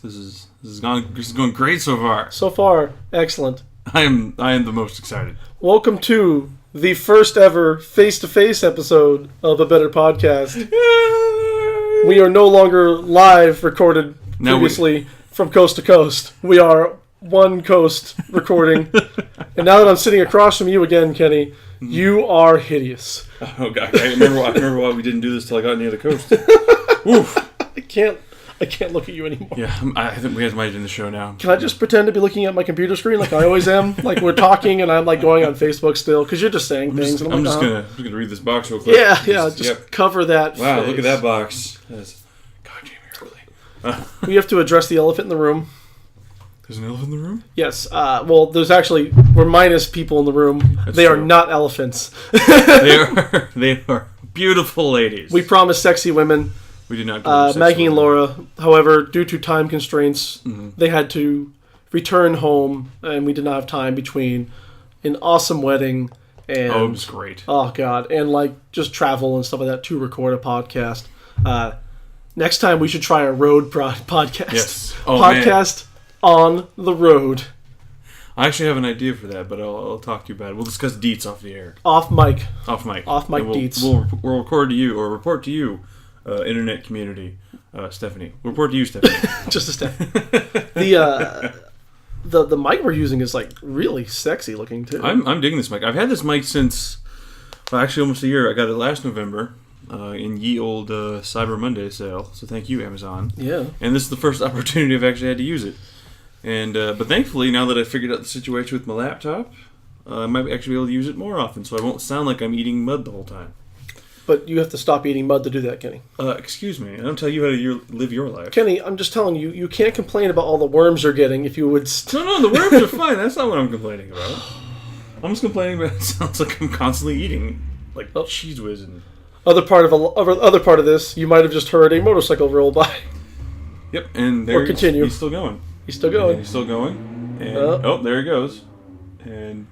This is going great so far. So far, excellent. I am the most excited. Welcome to the first ever face-to-face episode of A Better Podcast. Yay! We are no longer live recorded previously from coast to coast. We are one coast recording. And now that I'm sitting across from you again, Kenny, you are hideous. Oh God, I remember why we didn't do this till I got near the coast. Oof. I can't look at you anymore. Yeah, I think we might end the show now. Can I just pretend to be looking at my computer screen like I always am? Like we're talking and I'm like going on Facebook still because you're just saying things. I'm just gonna read this box real quick. Yeah, cover that. Wow, face. Look at that box. God, Jamie, really. We have to address the elephant in the room. There's an elephant in the room? Yes. Well, we're minus people in the room. They are not elephants. They are beautiful ladies. We promise sexy women. We did not. Maggie and Laura, however, due to time constraints, they had to return home, and we did not have time between an awesome wedding and it was great. Oh God, and like just travel and stuff like that to record a podcast. Next time we should try a road podcast. Yes. Podcast on the road. I actually have an idea for that, but I'll talk to you about it. We'll discuss deets off the air. Off mic. Off mic deets. We'll record to you or report to you. Internet community, Stephanie. We'll report to you, Stephanie. Just a step. The mic we're using is like really sexy looking too. I'm digging this mic. I've had this mic since actually almost a year. I got it last November in ye old Cyber Monday sale. So thank you, Amazon. Yeah. And this is the first opportunity I've actually had to use it. And but thankfully, now that I figured out the situation with my laptop, I might actually be able to use it more often, so I won't sound like I'm eating mud the whole time. But you have to stop eating mud to do that, Kenny. Excuse me. I don't tell you how to live your life. Kenny, I'm just telling you, you can't complain about all the worms you're getting if you would... No, the worms are fine. That's not what I'm complaining about. I'm just complaining about it sounds like I'm constantly eating, like, Cheez Whiz and... Other part of this, you might have just heard a motorcycle roll by. Yep, and there continue. He's still going. He's still going. And, there he goes. And...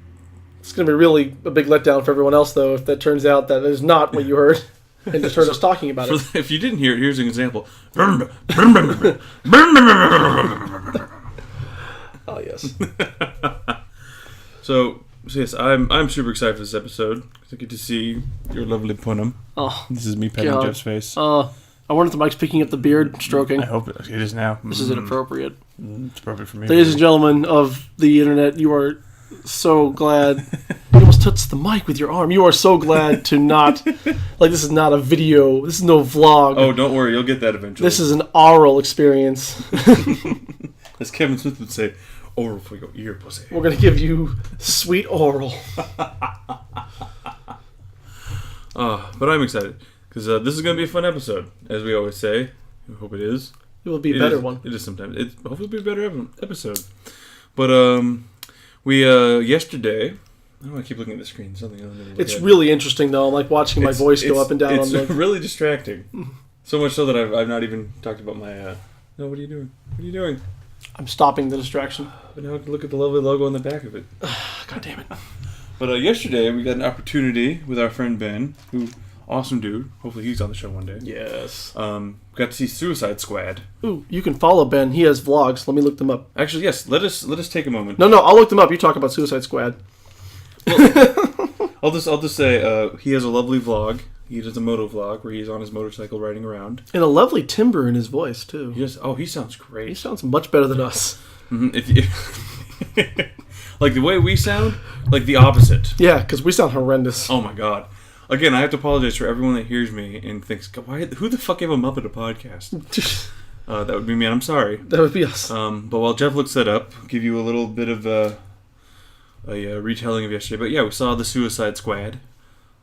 It's going to be really a big letdown for everyone else, though, if that turns out that is not what you heard and just heard us talking about it. If you didn't hear it, here's an example. Oh, yes. So yes, I'm super excited for this episode because I get to see your lovely punum. Oh, this is me petting Jeff's face. I wonder if the mic's picking up the beard stroking. I hope it is now. This is inappropriate. It's appropriate for me. Ladies and gentlemen of the internet, you are... so glad you almost touched the mic with your arm. You are so glad to not like this is not a video. This is no vlog. Oh, don't worry, you'll get that eventually. This is an oral experience. As Kevin Smith would say, oral for your ear pussy. We're gonna give you sweet oral. But I'm excited because this is gonna be a fun episode, as we always say. I hope it is. It will be a better one. It is sometimes. Hopefully, it'll be a better episode. But we yesterday. Oh, I keep looking at the screen. Something else. It's really interesting though. I'm like watching my voice go up and down. It's really distracting. So much so that I've not even talked about my. No, what are you doing? What are you doing? I'm stopping the distraction. But now I can look at the lovely logo on the back of it. God damn it! But yesterday we got an opportunity with our friend Ben, who awesome dude. Hopefully he's on the show one day. Yes. Got to see Suicide Squad. Ooh, you can follow Ben. He has vlogs. Let me look them up. Actually, yes. Let us take a moment. No, I'll look them up. You talk about Suicide Squad. Well, I'll just say he has a lovely vlog. He does a moto vlog where he's on his motorcycle riding around. And a lovely timbre in his voice too. He sounds great. He sounds much better than us. Mm-hmm. Like the way we sound, like the opposite. Yeah, because we sound horrendous. Oh my God. Again, I have to apologize for everyone that hears me and thinks, who the fuck gave a Muppet a podcast? That would be me, and I'm sorry. That would be us. But while Jeff looks that up, I'll give you a little bit of a retelling of yesterday. But yeah, we saw the Suicide Squad.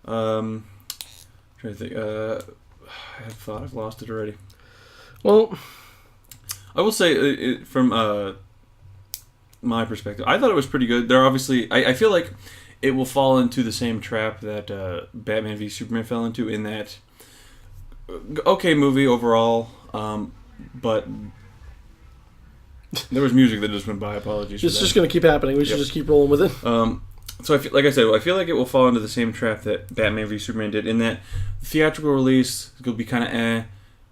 Trying to think. I had thought I've lost it already. Well, I will say from my perspective, I thought it was pretty good. They're obviously, I feel like it will fall into the same trap that Batman v Superman fell into, in that okay movie overall, but there was music that just went by. Apologies. It's just going to keep happening. We should just keep rolling with it. So like I said, I feel like it will fall into the same trap that Batman v Superman did, in that the theatrical release is going to be kind of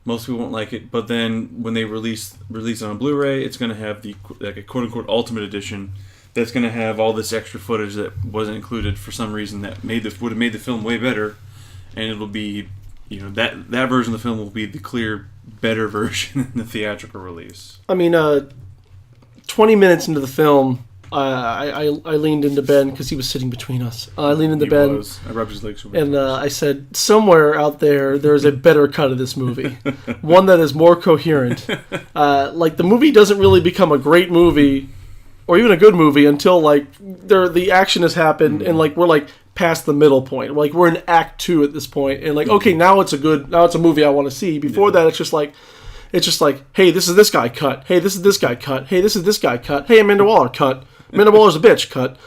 most people won't like it, but then when they release it on Blu-ray, it's going to have a quote-unquote ultimate edition that's going to have all this extra footage that wasn't included for some reason that would have made the film way better, and it'll be, that version of the film will be the clear better version in the theatrical release. I mean, 20 minutes into the film, I leaned into Ben because he was sitting between us. I leaned into Ben. I rubbed his legs. And I said, somewhere out there's a better cut of this movie. One that is more coherent. The movie doesn't really become a great movie, or even a good movie, until, the action has happened, and, we're, past the middle point. We're in Act 2 at this point, and, okay, now it's a movie I want to see. Before that, it's just like, hey, this is this guy cut. Hey, this is this guy cut. Hey, this is this guy cut. Hey, Amanda Waller cut. Amanda Waller's a bitch cut.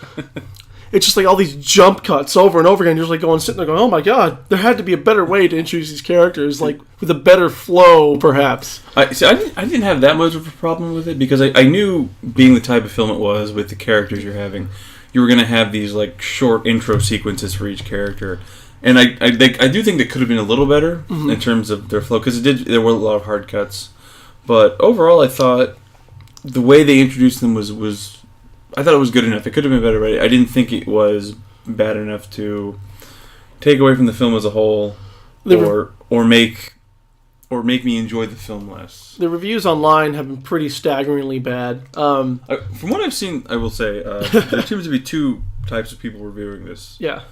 It's just all these jump cuts over and over again. You're just sitting there going, oh my god, there had to be a better way to introduce these characters, with a better flow, perhaps. I didn't have that much of a problem with it, because I knew, being the type of film it was, with the characters you're having, you were going to have these short intro sequences for each character. And I do think that could have been a little better in terms of their flow, because there were a lot of hard cuts. But overall, I thought the way they introduced them was I thought it was good enough. It could have been better, but I didn't think it was bad enough to take away from the film as a whole, or make me enjoy the film less. The reviews online have been pretty staggeringly bad. From what I've seen, I will say there seems to be two types of people reviewing this. Yeah.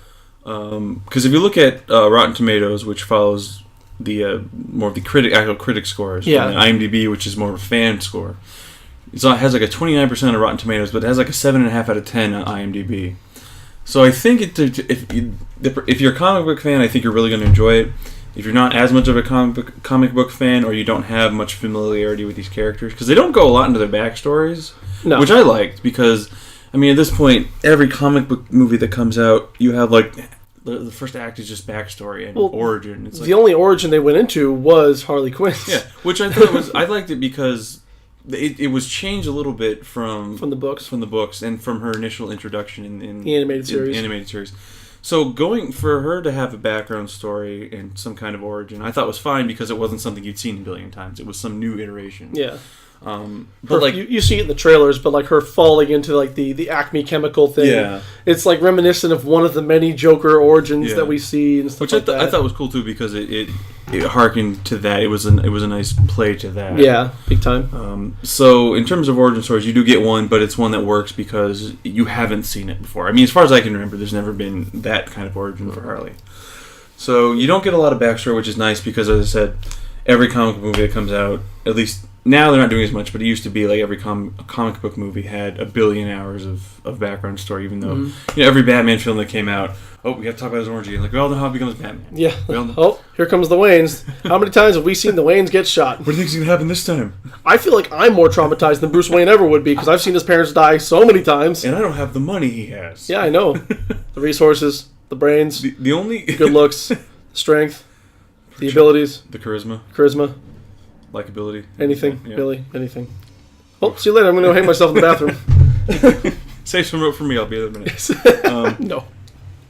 Because if you look at Rotten Tomatoes, which follows the more of the actual critic scores, and IMDb, which is more of a fan score, it has a 29% of Rotten Tomatoes, but it has a 7.5 out of 10 on IMDb. So I think if you're a comic book fan, I think you're really going to enjoy it. If you're not as much of a comic book fan, or you don't have much familiarity with these characters, because they don't go a lot into their backstories, which I liked, because at this point, every comic book movie that comes out, you have the first act is just backstory and origin. It's the only origin they went into was Harley Quinn. Yeah, which I thought I liked it because it was changed a little bit from the books and from her initial introduction in the animated series. So going for her to have a background story and some kind of origin, I thought was fine, because it wasn't something you'd seen a billion times. It was some new iteration. Yeah. But you see it in the trailers, but her falling into the Acme Chemical thing, it's reminiscent of one of the many Joker origins that we see and stuff, which I thought was cool too, because it harkened to that. It was a nice play to that. Yeah, big time. So in terms of origin stories, you do get one, but it's one that works because you haven't seen it before. As far as I can remember, there's never been that kind of origin for Harley. So you don't get a lot of backstory, which is nice, because, as I said, every comic book movie that comes out, at least now they're not doing as much, but it used to be every comic book movie had 1 billion hours of background story, even though every Batman film that came out, we have to talk about his origin. We all know how he becomes Batman. Yeah. Here comes the Waynes. How many times have we seen the Waynes get shot? What do you think's going to happen this time? I feel like I'm more traumatized than Bruce Wayne ever would be, because I've seen his parents die so many times. And I don't have the money he has. Yeah, I know. The resources, the brains, the only good looks, strength, the abilities, the charisma, likability, anything, really, anything. See you later. I'm going to go hang myself in the bathroom. Save some rope for me. I'll be there in a minute. No.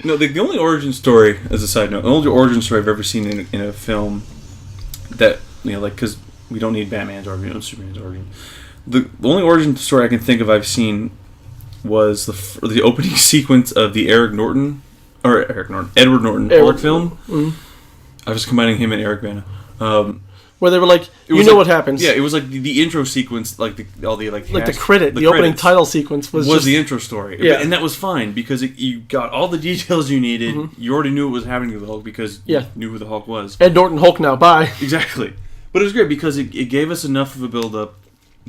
No, the only origin story, as a side note, the only origin story I've ever seen in a film that, because we don't need Batman's origin, Superman's origin. The only origin story I can think of I've seen was the opening sequence of the Edward Norton Hulk film. Mm-hmm. I was combining him and Eric Bana. Where they were what happens. Yeah, it was the intro sequence, the opening title sequence was the intro story. Yeah. And that was fine, because you got all the details you needed. Mm-hmm. You already knew what was happening to the Hulk, because you knew who the Hulk was. Ed Norton Hulk now, bye. Exactly. But it was great, because it gave us enough of a build-up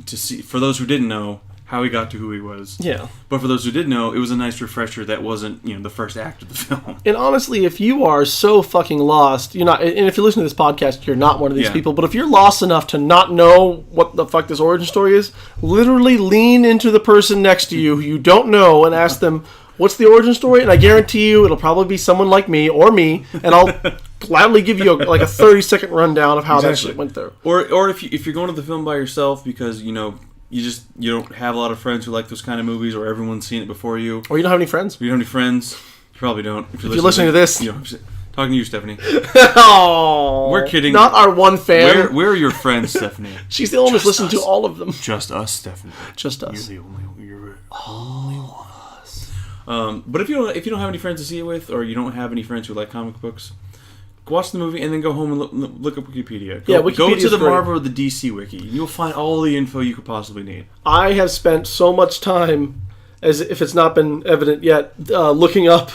to see, for those who didn't know, how he got to who he was. Yeah. But for those who did know, it was a nice refresher that wasn't, the first act of the film. And honestly, if you are so fucking lost, you're not, and if you listen to this podcast, you're not one of these people, but if you're lost enough to not know what the fuck this origin story is, literally lean into the person next to you who you don't know and ask them, what's the origin story? And I guarantee you it'll probably be someone like me or me, and I'll gladly give you a 30-second rundown of how that shit went through. Or if you're going to the film by yourself because, you don't have a lot of friends who like those kind of movies, or everyone's seen it before you. Or you don't have any friends. Or you don't have any friends. You probably don't. If you're listening to this. Talking to you, Stephanie. Oh, we're kidding. Not our one fan. Where are your friends, Stephanie? She's the only one who's listened to all of them. Just us, Stephanie. Just us. You're only one of us. But if you don't have any friends to see it with, or you don't have any friends who like comic books, watch the movie and then go home and look up Wikipedia. Go to the Marvel or the DC wiki. You'll find all the info you could possibly need. I have spent so much time, as if it's not been evident yet, looking up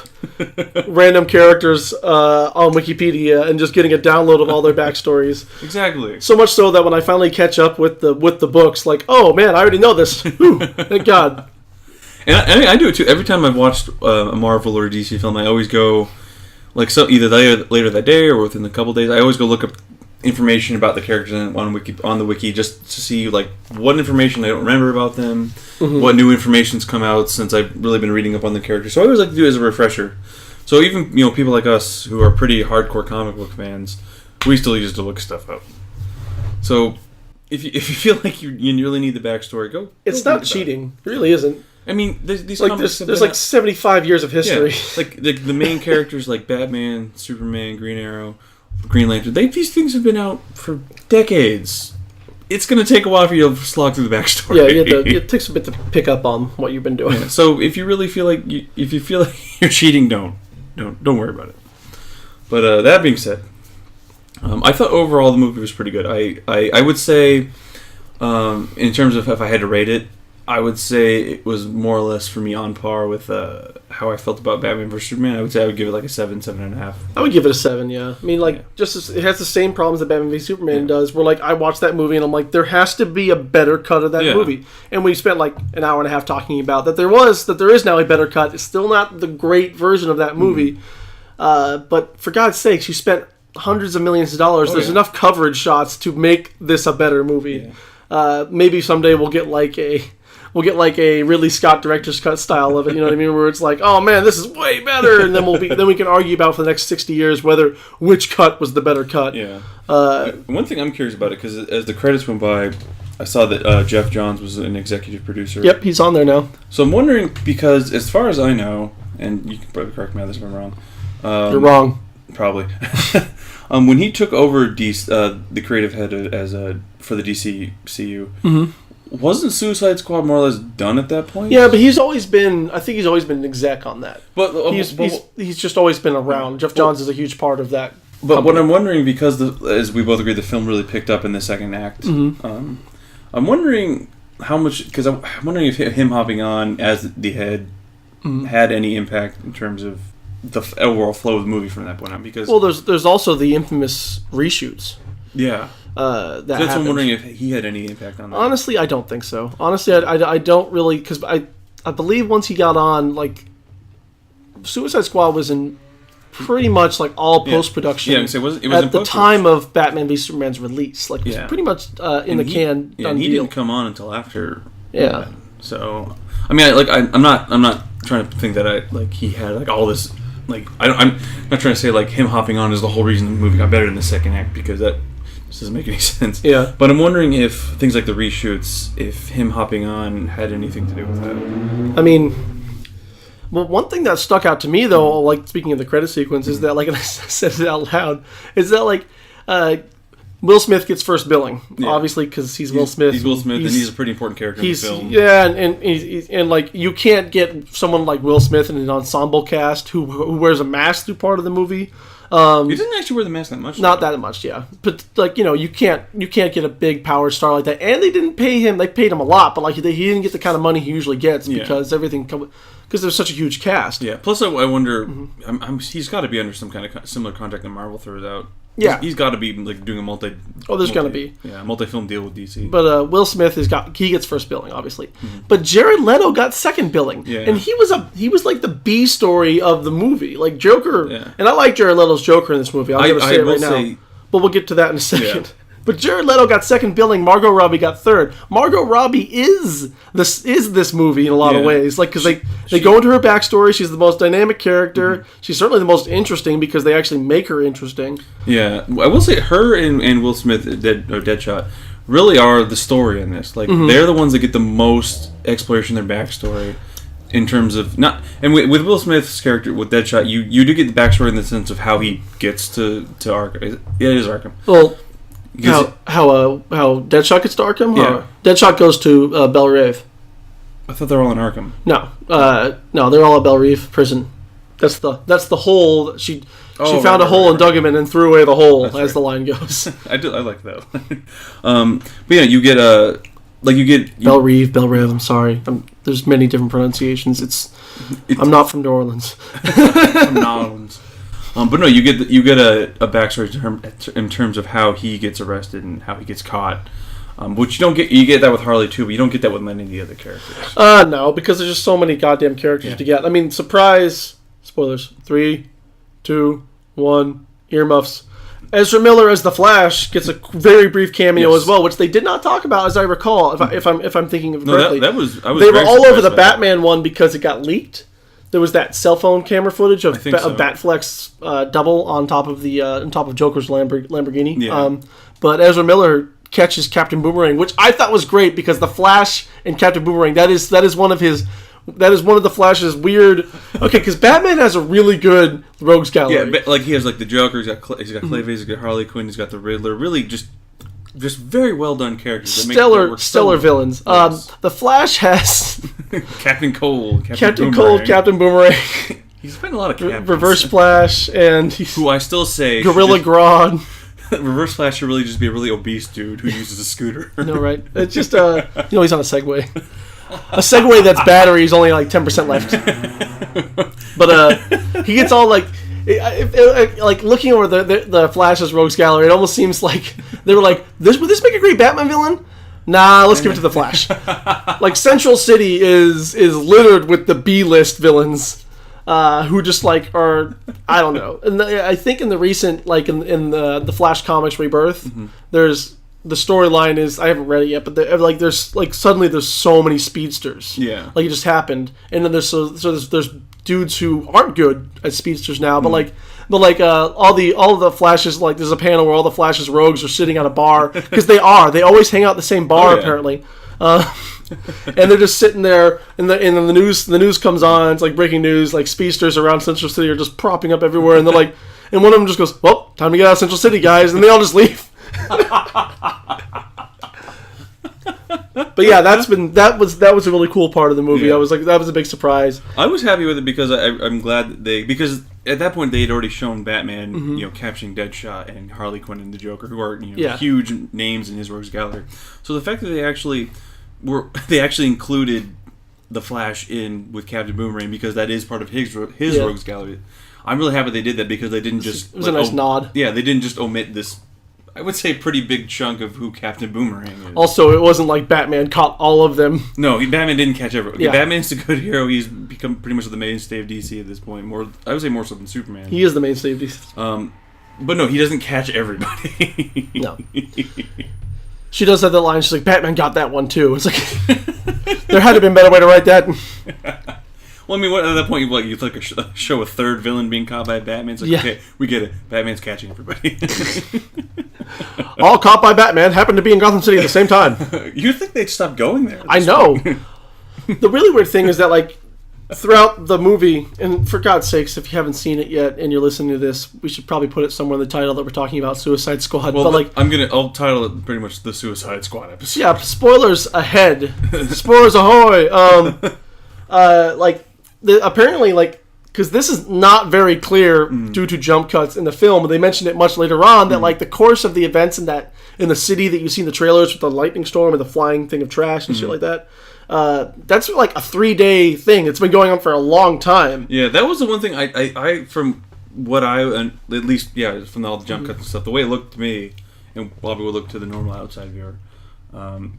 random characters on Wikipedia and just getting a download of all their backstories. Exactly. So much so that when I finally catch up with the books, like, oh man, I already know this. Ooh, thank God. And I do it too. Every time I've watched a Marvel or a DC film, I always go, either later that day or within a couple days, I always go look up information about the characters on the wiki just to see what information I don't remember about them, what new information's come out since I've really been reading up on the characters. So I always like to do it as a refresher. So even people like us who are pretty hardcore comic book fans, we still use it to look stuff up. So if you feel like you really need the backstory, go. It's not cheating. It really isn't. I mean, these comics there's 75 years of history. Yeah, the main characters like Batman, Superman, Green Arrow, Green Lantern. These things have been out for decades. It's going to take a while for you to slog through the backstory. Yeah, it takes a bit to pick up on what you've been doing. Yeah, so if you really feel like you're cheating, don't worry about it. But that being said, I thought overall the movie was pretty good. I would say, in terms of if I had to rate it, I would say it was more or less for me on par with how I felt about Batman vs Superman. I would say I would give it like a 7.5. I would give it a 7. Yeah, I mean, it has the same problems that Batman vs Superman does. Where I watched that movie and I'm like, there has to be a better cut of that movie. And we spent an hour and a half talking about that. There is now a better cut. It's still not the great version of that movie, but for God's sakes, you spent hundreds of millions of dollars. There's enough coverage shots to make this a better movie. Yeah. Maybe someday we'll get a Ridley Scott director's cut style of it, you know what I mean? Where it's like, oh man, this is way better, and then we can argue about for the next 60 years which cut was the better cut. Yeah. One thing I'm curious about it, because as the credits went by, I saw that Jeff Johns was an executive producer. Yep, he's on there now. So I'm wondering, because as far as I know, and you can probably correct me on this if I'm wrong. You're wrong. Probably. When he took over the creative head for the DCCU, wasn't Suicide Squad more or less done at that point? Yeah, but he's always been an exec on that. But he's just always been around. Jeff Johns is a huge part of that. But company. What I'm wondering, because as we both agree, the film really picked up in the second act. I'm wondering how much, because I'm wondering if him hopping on as the head had any impact in terms of the overall flow of the movie from that point on. Because there's also the infamous reshoots. Yeah. That's what I'm wondering if he had any impact on that. Honestly, I don't think so. Honestly, I don't really, because I believe once he got on, Suicide Squad was in pretty much all post-production. Yeah, it was at the time of Batman v Superman's release. It was pretty much in the can. Yeah, and he didn't come on until after. Yeah. So I mean, I'm not trying to think that he had all this. I'm not trying to say him hopping on is the whole reason the movie got better in the second act, because that doesn't make any sense. Yeah. But I'm wondering if things like the reshoots, if him hopping on had anything to do with that. I mean, well, one thing that stuck out to me, though, speaking of the credit sequence, is that, and I said it out loud, is that, Will Smith gets first billing, obviously, because he's Will Smith. He's Will Smith, and he's a pretty important character in the film. Yeah, and you can't get someone like Will Smith in an ensemble cast who wears a mask through part of the movie. He didn't actually wear the mask that much. Not that much, yeah. But you can't get a big power star like that. And they didn't pay him. They paid him a lot, but he didn't get the kind of money he usually gets because because there's such a huge cast. Yeah. Plus, I wonder, he's got to be under some kind of similar contract that Marvel throws out. Yeah, he's got to be doing a multi. Oh, there's gonna be multi-film deal with DC. But Will Smith he gets first billing, obviously. But Jared Leto got second billing, and he was the B story of the movie, Joker. Yeah. And I like Jared Leto's Joker in this movie. I'll say it right now. But we'll get to that in a second. But Jared Leto got second billing. Margot Robbie got third. Margot Robbie is this movie in a lot of ways. Like, because they go into her backstory. She's the most dynamic character. Mm-hmm. She's certainly the most interesting because they actually make her interesting. Yeah, I will say her and Will Smith, Deadshot, really are the story in this. Like, they're the ones that get the most exploration of their backstory. In terms of with Will Smith's character with Deadshot, you do get the backstory in the sense of how he gets to Arkham. It is Arkham. Well, how Deadshot gets to Arkham? Yeah, Deadshot goes to Belle Reve. I thought they're all in Arkham. No, they're all at Belle Reve prison. That's the hole. She found a hole and dug him in and threw away the hole. That's as the line goes. I like that. But yeah, you get Belle Reve. I'm sorry. There's many different pronunciations. I'm not from New Orleans. From New Orleans. But no, you get a backstory in terms of how he gets arrested and how he gets caught, which you don't get. You get that with Harley too, but you don't get that with many of the other characters. No, because there's just so many goddamn characters to get. I mean, surprise! Spoilers. 3, 2, 1. Earmuffs. Ezra Miller as the Flash gets a very brief cameo as well, which they did not talk about, as I recall. If I'm thinking of it correctly, they were all over the Batman one because it got leaked. There was that cell phone camera footage of Batfleck's double on top of Joker's Lamborghini. Yeah. But Ezra Miller catches Captain Boomerang, which I thought was great because the Flash and Captain Boomerang that is one of the Flash's weird. Okay, because Batman has a really good rogues gallery. Yeah, like he has like the Joker, he's got Clayface, he's got Harley Quinn, he's got the Riddler. Really, just very well done characters. Stellar villains. Yes. The Flash has Captain Cold, Captain Boomerang. He's playing a lot of captains. Reverse Flash, and who I still say Gorilla Grodd. Reverse Flash should really just be a really obese dude who uses a scooter. No, right? It's just he's on a Segway. A Segway that's battery is only like 10% left. But he gets all like looking over the Flash's rogues gallery. It almost seems like they were like, would this make a great Batman villain? Nah, let's give it to the Flash. Like Central City is littered with the B-list villains who just like are, I don't know. And I think in the recent in the Flash comics Rebirth, there's. The storyline is, I haven't read it yet, but there's like suddenly there's so many speedsters. Yeah. Like it just happened. And then there's dudes who aren't good at speedsters now, but all the Flashes, like there's a panel where all the Flash's rogues are sitting at a bar because they always hang out at the same bar apparently. And they're just sitting there and then the news comes on, it's like breaking news, like speedsters around Central City are just propping up everywhere, and they're like, and one of them just goes, "Well, time to get out of Central City, guys," and they all just leave. But yeah, that was a really cool part of the movie. Yeah. I was like, that was a big surprise. I was happy with it because I'm glad that because at that point they had already shown Batman, capturing Deadshot and Harley Quinn and the Joker, who are huge names in his rogues gallery. So the fact that they actually included the Flash in with Captain Boomerang because that is part of his rogues gallery. I'm really happy they did that because they didn't just. It was a nice nod. Yeah, they didn't just omit this. I would say pretty big chunk of who Captain Boomerang is. Also, it wasn't like Batman caught all of them. No, Batman didn't catch everyone. Yeah. Batman's a good hero. He's become pretty much the mainstay of DC at this point. I would say more so than Superman. He is the mainstay of DC. But no, he doesn't catch everybody. No. She does have that line. She's like, Batman got that one too. It's like there had to be a better way to write that. Well, I mean, at that point, you like show a third villain being caught by Batman. It's like, okay, we get it. Batman's catching everybody. All caught by Batman happened to be in Gotham City at the same time. You'd think they'd stop going there. I know. The really weird thing is that, like, throughout the movie, and for God's sakes, if you haven't seen it yet and you're listening to this, we should probably put it somewhere in the title that we're talking about Suicide Squad. Well, but I'll title it pretty much the Suicide Squad episode. Yeah, spoilers ahead. Spoilers ahoy. Apparently, because this is not very clear due to jump cuts in the film, but they mentioned it much later on that like the course of the events in the city that you see in the trailers with the lightning storm and the flying thing of trash and shit like that. That's like a 3-day thing. It's been going on for a long time. Yeah, that was the one thing I from what at least from all the jump cuts and stuff, the way it looked to me, and probably would look to the normal outside viewer,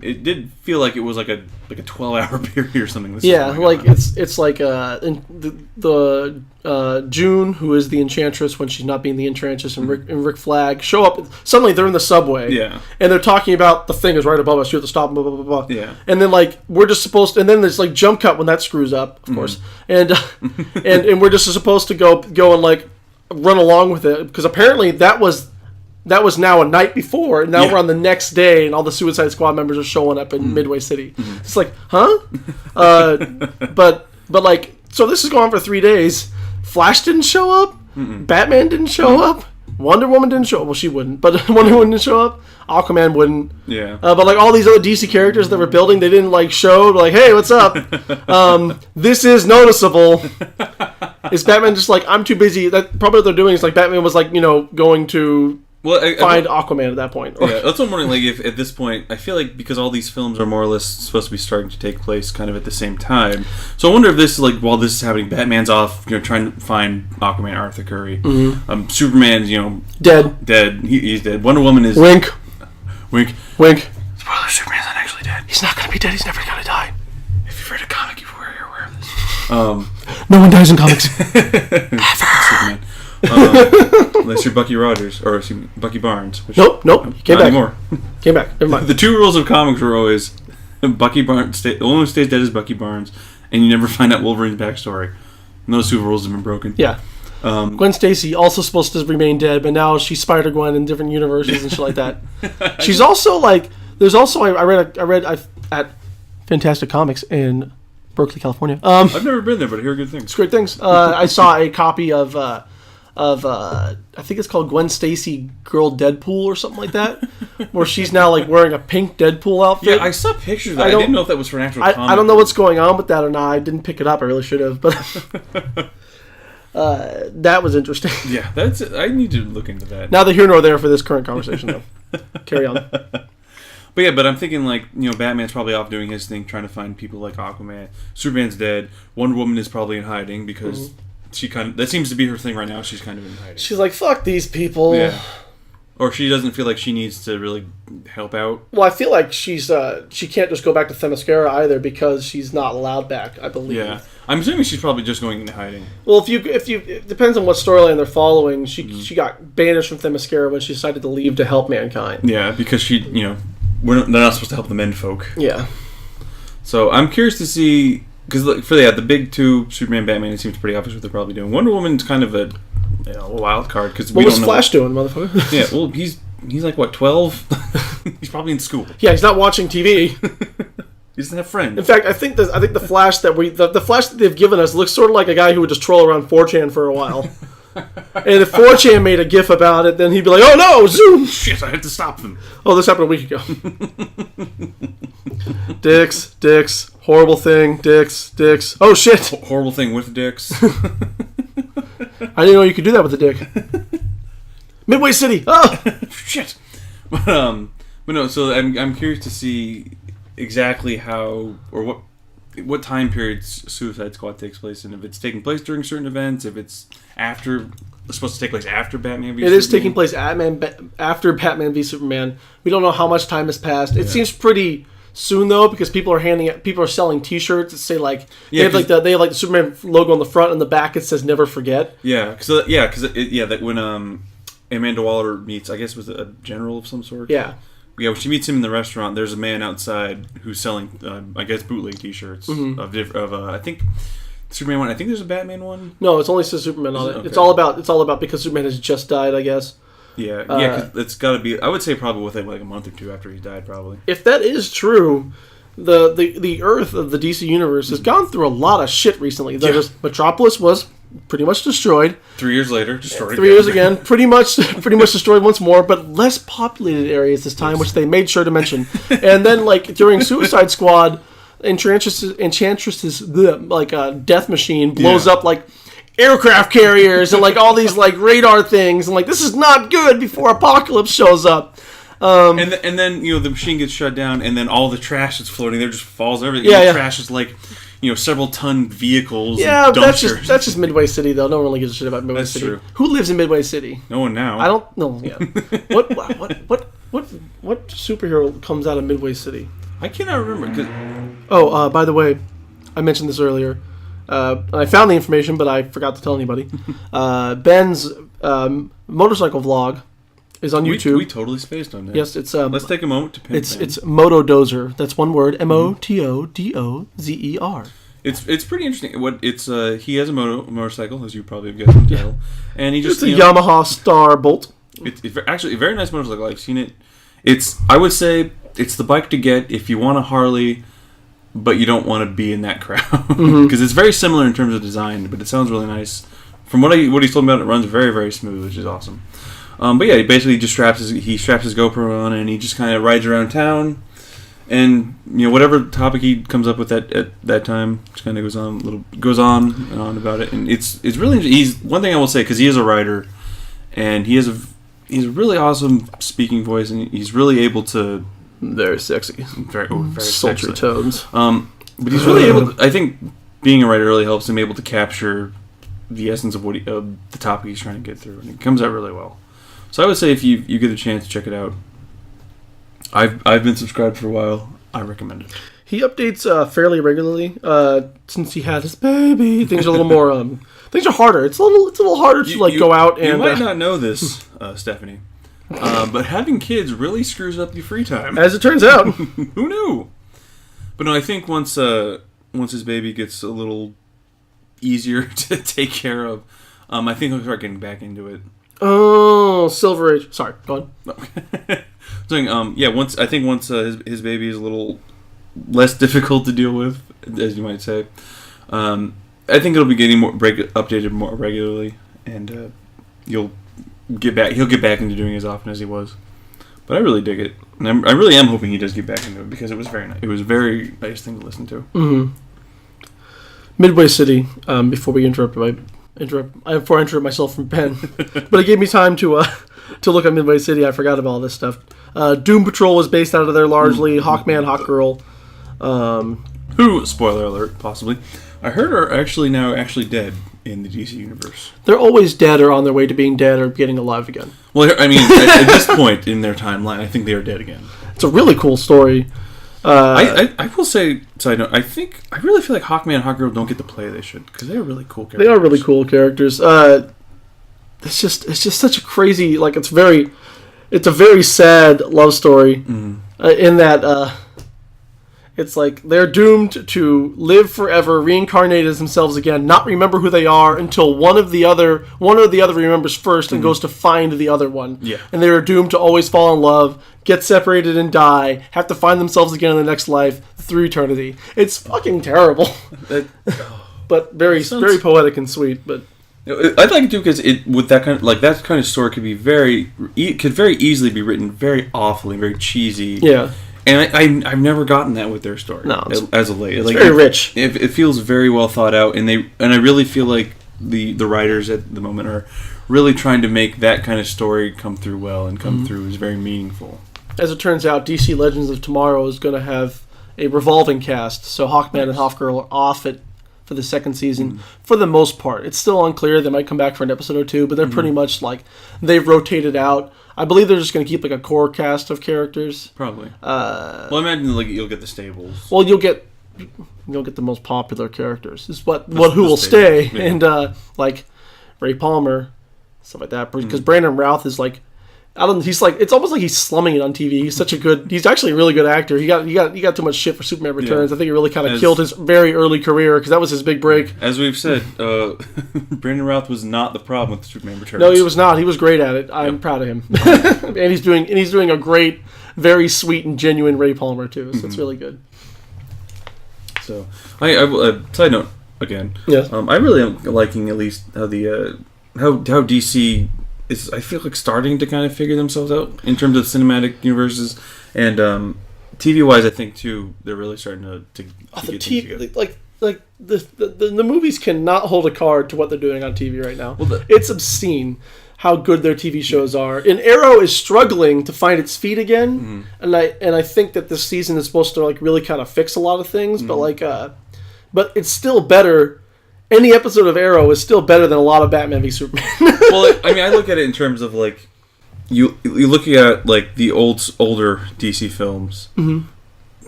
It did feel like it was like a 12-hour period or something. It's like the June, who is the Enchantress when she's not being the Enchantress, and Rick Flag show up. Suddenly they're in the subway, and they're talking about the thing is right above us. You have to stop, blah blah blah blah. Yeah, and then like we're just supposed to, and then there's like jump cut when that screws up, of course, and we're just supposed to go and like run along with it because apparently that was now a night before, and now we're on the next day, and all the Suicide Squad members are showing up in Midway City. It's like, huh? But like, so this is going on for 3 days. Flash didn't show up. Batman didn't show up. Wonder Woman didn't show up. Well, she wouldn't, but Wonder Woman didn't show up. Aquaman wouldn't. Yeah. But like all these other DC characters that were building, they didn't like show. Like, hey, what's up? This is noticeable. Is Batman just like, I'm too busy? That probably what they're doing is like Batman was like, going to find Aquaman at that point. Yeah, that's what I'm wondering. Like, if at this point, I feel like because all these films are more or less supposed to be starting to take place kind of at the same time. So I wonder if this is like while this is happening, Batman's off, trying to find Aquaman, Arthur Curry. Superman's, dead. He's dead. Wonder Woman is wink. Spoiler: Superman's not actually dead. He's not gonna be dead. He's never gonna die. If you've read a comic, you're aware of this. No one dies in comics. Superman. Unless you're Bucky Rogers or Bucky Barnes. Nope. Came back. Anymore. Came back. Never mind. The two rules of comics were always Bucky Barnes. The only one who stays dead is Bucky Barnes, and you never find out Wolverine's backstory. And those two rules have been broken. Yeah. Gwen Stacy also supposed to remain dead, but now she's Spider-Gwen in different universes and shit like that. She's also like. There's also I read at Fantastic Comics in Berkeley, California. I've never been there, but I hear good things. It's great things. I saw a copy of I think it's called Gwen Stacy Girl Deadpool or something like that, where she's now like wearing a pink Deadpool outfit. Yeah, I saw pictures of that. I didn't know if that was for an actual comic. I don't know what's going on with that or not. I didn't pick it up. I really should have, but that was interesting. Yeah, I need to look into that. Neither here nor there for this current conversation, though. Carry on. But I'm thinking like, Batman's probably off doing his thing, trying to find people like Aquaman. Superman's dead. Wonder Woman is probably in hiding because that seems to be her thing right now. She's kind of in hiding. She's like, fuck these people. Yeah. Or she doesn't feel like she needs to really help out. Well, I feel like she can't just go back to Themyscira either because she's not allowed back, I believe. Yeah. I'm assuming she's probably just going into hiding. Well, it depends on what storyline they're following. She got banished from Themyscira when she decided to leave to help mankind. Yeah, because they're not supposed to help the menfolk. Yeah. So I'm curious to see, because for the big two, Superman, Batman, it seems pretty obvious what they're probably doing. Wonder Woman's kind of a wild card because we don't know. What was Flash doing, motherfucker? Yeah, well, he's like what, 12? He's probably in school. Yeah, he's not watching TV. He doesn't have friends. In fact, I think the Flash the Flash that they've given us looks sort of like a guy who would just troll around 4chan for a while. And if 4chan made a GIF about it, then he'd be like, "Oh no, zoom! Shit, I had to stop them." Oh, this happened a week ago. Dicks, horrible thing, dicks. Oh shit! Horrible thing with dicks. I didn't know you could do that with a dick. Midway City. Oh shit! But no. So I'm curious to see exactly how or what time period Suicide Squad takes place in. If it's taking place during certain events, if it's supposed to take place after Batman v Superman. It is taking place after Batman v Superman. We don't know how much time has passed. It seems pretty soon though, because people are selling T-shirts that say like they have like the Superman logo on the front and the back. It says "Never Forget." Yeah, that when Amanda Waller meets, I guess it was a general of some sort. Yeah. Yeah, when she meets him in the restaurant, there's a man outside who's selling, I guess, bootleg T-shirts of I think Superman one. I think there's a Batman one. No, it's only says Superman on it. Okay. It's all about because Superman has just died, I guess. Yeah, because it's got to be. I would say probably within like a month or two after he died, probably. If that is true, the Earth of the DC universe has gone through a lot of shit recently. Metropolis was pretty much destroyed. 3 years later, destroyed. 3 years again, pretty much destroyed once more, but less populated areas this time, which they made sure to mention. And then, like during Suicide Squad, Enchantress's death machine blows up like aircraft carriers and like all these like radar things, and like this is not good before Apocalypse shows up. And then the machine gets shut down, and then all the trash that's floating there just falls over. Yeah. Trash is like several ton vehicles. Yeah, and dumpsters. that's just Midway City though. No one really gives a shit about Midway City. True. Who lives in Midway City? No one now. I don't know. Yeah. what superhero comes out of Midway City? I cannot remember. Oh, by the way, I mentioned this earlier. I found the information, but I forgot to tell anybody. Ben's motorcycle vlog is on YouTube. We totally spaced on that. Yes, it's let's take a moment to pinpoint. It's Motodozer. That's one word. Motodozer. It's pretty interesting. He has a motorcycle, as you probably have guessed from the title, and he just it's a Yamaha Star Bolt. It's actually a very nice motorcycle. I've seen it. I would say it's the bike to get if you want a Harley, but you don't want to be in that crowd because it's very similar in terms of design, but it sounds really nice. From what he's told me about it, runs very, very smooth, which is awesome. But yeah, he basically just straps his GoPro on and he just kind of rides around town, and whatever topic he comes up with at that time, just kind of goes on and on about it, and it's really he's one thing I will say, because he is a writer, and he's a really awesome speaking voice, and he's really able to. Very sexy. Very sultry sexy tones. But he's really able to, I think being a writer really helps him able to capture the essence of the topic he's trying to get through, and it comes out really well. So I would say if you get a chance to check it out. I've been subscribed for a while. I recommend it. He updates fairly regularly. Since he had his baby, things are a little more things are harder. It's a little harder to go out and. You might not know this, Stephanie. But having kids really screws up your free time. As it turns out. Who knew? But no, I think once his baby gets a little easier to take care of, I think he'll start getting back into it. Oh, Silver Age. Sorry, go on. Saying, once his baby is a little less difficult to deal with, as you might say, I think it'll be getting updated more regularly, and he'll get back into doing it as often as he was. But I really dig it, and I really am hoping he does get back into it, because it was very nice. It was a very nice thing to listen to. Mm-hmm. Midway City. Before I interrupt myself from Ben, but it gave me time to look at Midway City. I forgot about all this stuff. Doom Patrol was based out of there largely. Hawkman, Hawkgirl. Who, spoiler alert, possibly, I heard are actually dead in the DC universe. They're always dead or on their way to being dead or getting alive again. Well, I mean, at this point in their timeline, I think they are dead again. It's a really cool story. I will say, side note, I really feel like Hawkman and Hawkgirl don't get the play they should, because they are really cool characters. They are really cool characters. It's just such a crazy, it's a very sad love story in that it's like they're doomed to live forever, reincarnate as themselves again, not remember who they are until one or the other remembers first and goes to find the other one. Yeah. And they're doomed to always fall in love, get separated and die, have to find themselves again in the next life through eternity. It's fucking terrible. But very poetic and sweet, but I'd like it too, because with that kind of story could very easily be written very awfully, very cheesy. Yeah. And I've never gotten that with their story. No, as of late, it's very rich. It feels very well thought out, and I really feel like the writers at the moment are really trying to make that kind of story come through well and come through as very meaningful. As it turns out, DC Legends of Tomorrow is going to have a revolving cast, so Hawkman and Hawkgirl are off it for the second season for the most part. It's still unclear. They might come back for an episode or two, but they're pretty much they've rotated out. I believe they're just going to keep a core cast of characters. Probably. Well, I imagine you'll get the stables. Well, you'll get the most popular characters. Is who will stay, yeah. And Ray Palmer, stuff like that. Because Brandon Routh is it's almost like he's slumming it on TV. He's actually a really good actor. He got too much shit for Superman Returns. Yeah. I think it really kind of killed his very early career, because that was his big break. As we've said, Brandon Routh was not the problem with Superman Returns. No, he was not. He was great at it. I'm proud of him. and he's doing a great, very sweet and genuine Ray Palmer too. So it's really good. So, I side note again. Yes. I really am liking at least how how DC is, I feel like, starting to kind of figure themselves out in terms of cinematic universes, and TV-wise, I think too they're really starting to get things together. The movies cannot hold a card to what they're doing on TV right now. It's obscene how good their TV shows are. And Arrow is struggling to find its feet again, and I think that this season is supposed to really kind of fix a lot of things, but it's still better. Any episode of Arrow is still better than a lot of Batman v Superman. Well, I look at it in terms of you look at like the older DC films,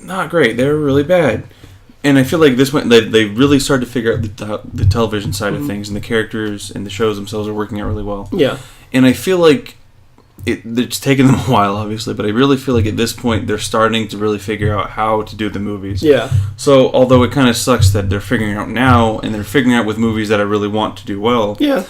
not great. They're really bad. And I feel like this one, they really started to figure out the television side of things, and the characters and the shows themselves are working out really well. Yeah. And I feel like it's taken them a while, obviously, but I really feel like at this point they're starting to really figure out how to do the movies. Yeah. So, although it kind of sucks that they're figuring out now, and they're figuring out with movies that I really want to do well. Yeah.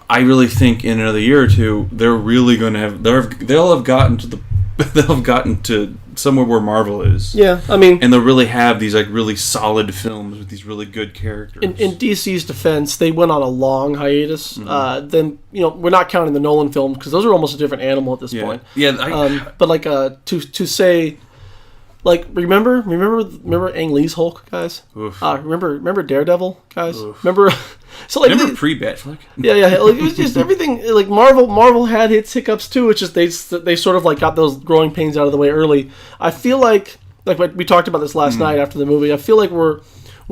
I really think in another year or two they're really going to have they'll have gotten to somewhere where Marvel is. Yeah, I mean, and they'll really have these like really solid films with these really good characters. In DC's defense, they went on a long hiatus. Then we're not counting the Nolan films because those are almost a different animal at this point. Yeah, but like to say, like remember Ang Lee's Hulk, guys. Remember Daredevil, guys. Oof. Remember. So like remember pre-Batfleck? Yeah. Like, it was just everything. Like Marvel had its hiccups too. It's just they sort of like got those growing pains out of the way early. I feel like we talked about this last night after the movie. I feel like we're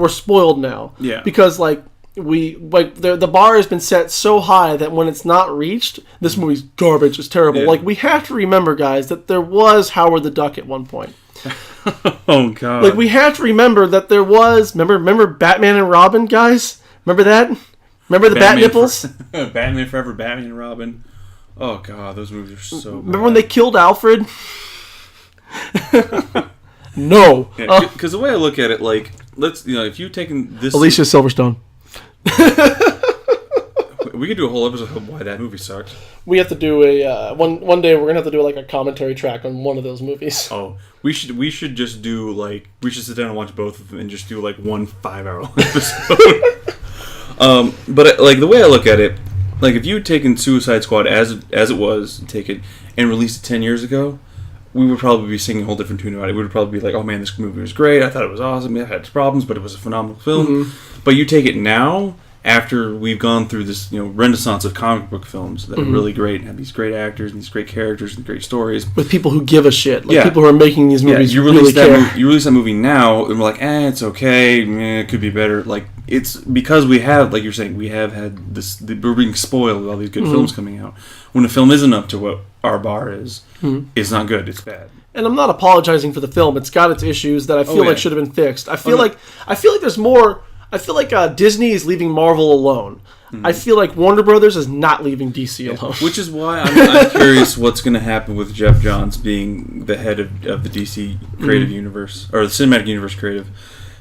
spoiled now. Yeah. Because like the bar has been set so high that when it's not reached, this movie's garbage. It's terrible. Yeah. Like we have to remember, guys, that there was Howard the Duck at one point. Oh God. Like we have to remember that there was remember Batman and Robin, guys. Remember that? Remember the Bat nipples? Batman Forever, Batman and Robin. Oh God, those movies are so. Remember when they killed Alfred? No, because the way I look at it, like if you've taken this, Alicia Silverstone. We could do a whole episode of why that movie sucked. We have to do a one day. We're gonna have to do like a commentary track on one of those movies. Oh, we should just do we should sit down and watch both of them and just do like 1 5-hour episode. But like the way I look at it, like if you had taken Suicide Squad as it was, take it and released it 10 years ago, we would probably be singing a whole different tune about it. We would probably be like, "Oh man, this movie was great. I thought it was awesome. It had its problems, but it was a phenomenal film." Mm-hmm. But you take it now, after we've gone through this renaissance of comic book films that are really great and have these great actors and these great characters and great stories with people who give a shit, people who are making these movies. You release you release that movie now, and we're like, it's okay. It could be better. Like it's because we have, like you're saying, we have had this. We're being spoiled with all these good films coming out. When a film isn't up to what our bar is, it's not good. It's bad. And I'm not apologizing for the film. It's got its issues that I feel like should have been fixed. I feel like there's more. I feel like Disney is leaving Marvel alone. I feel like Warner Brothers is not leaving DC alone. Which is why I'm curious what's going to happen with Jeff Johns being the head of the DC creative universe, or the cinematic universe creative.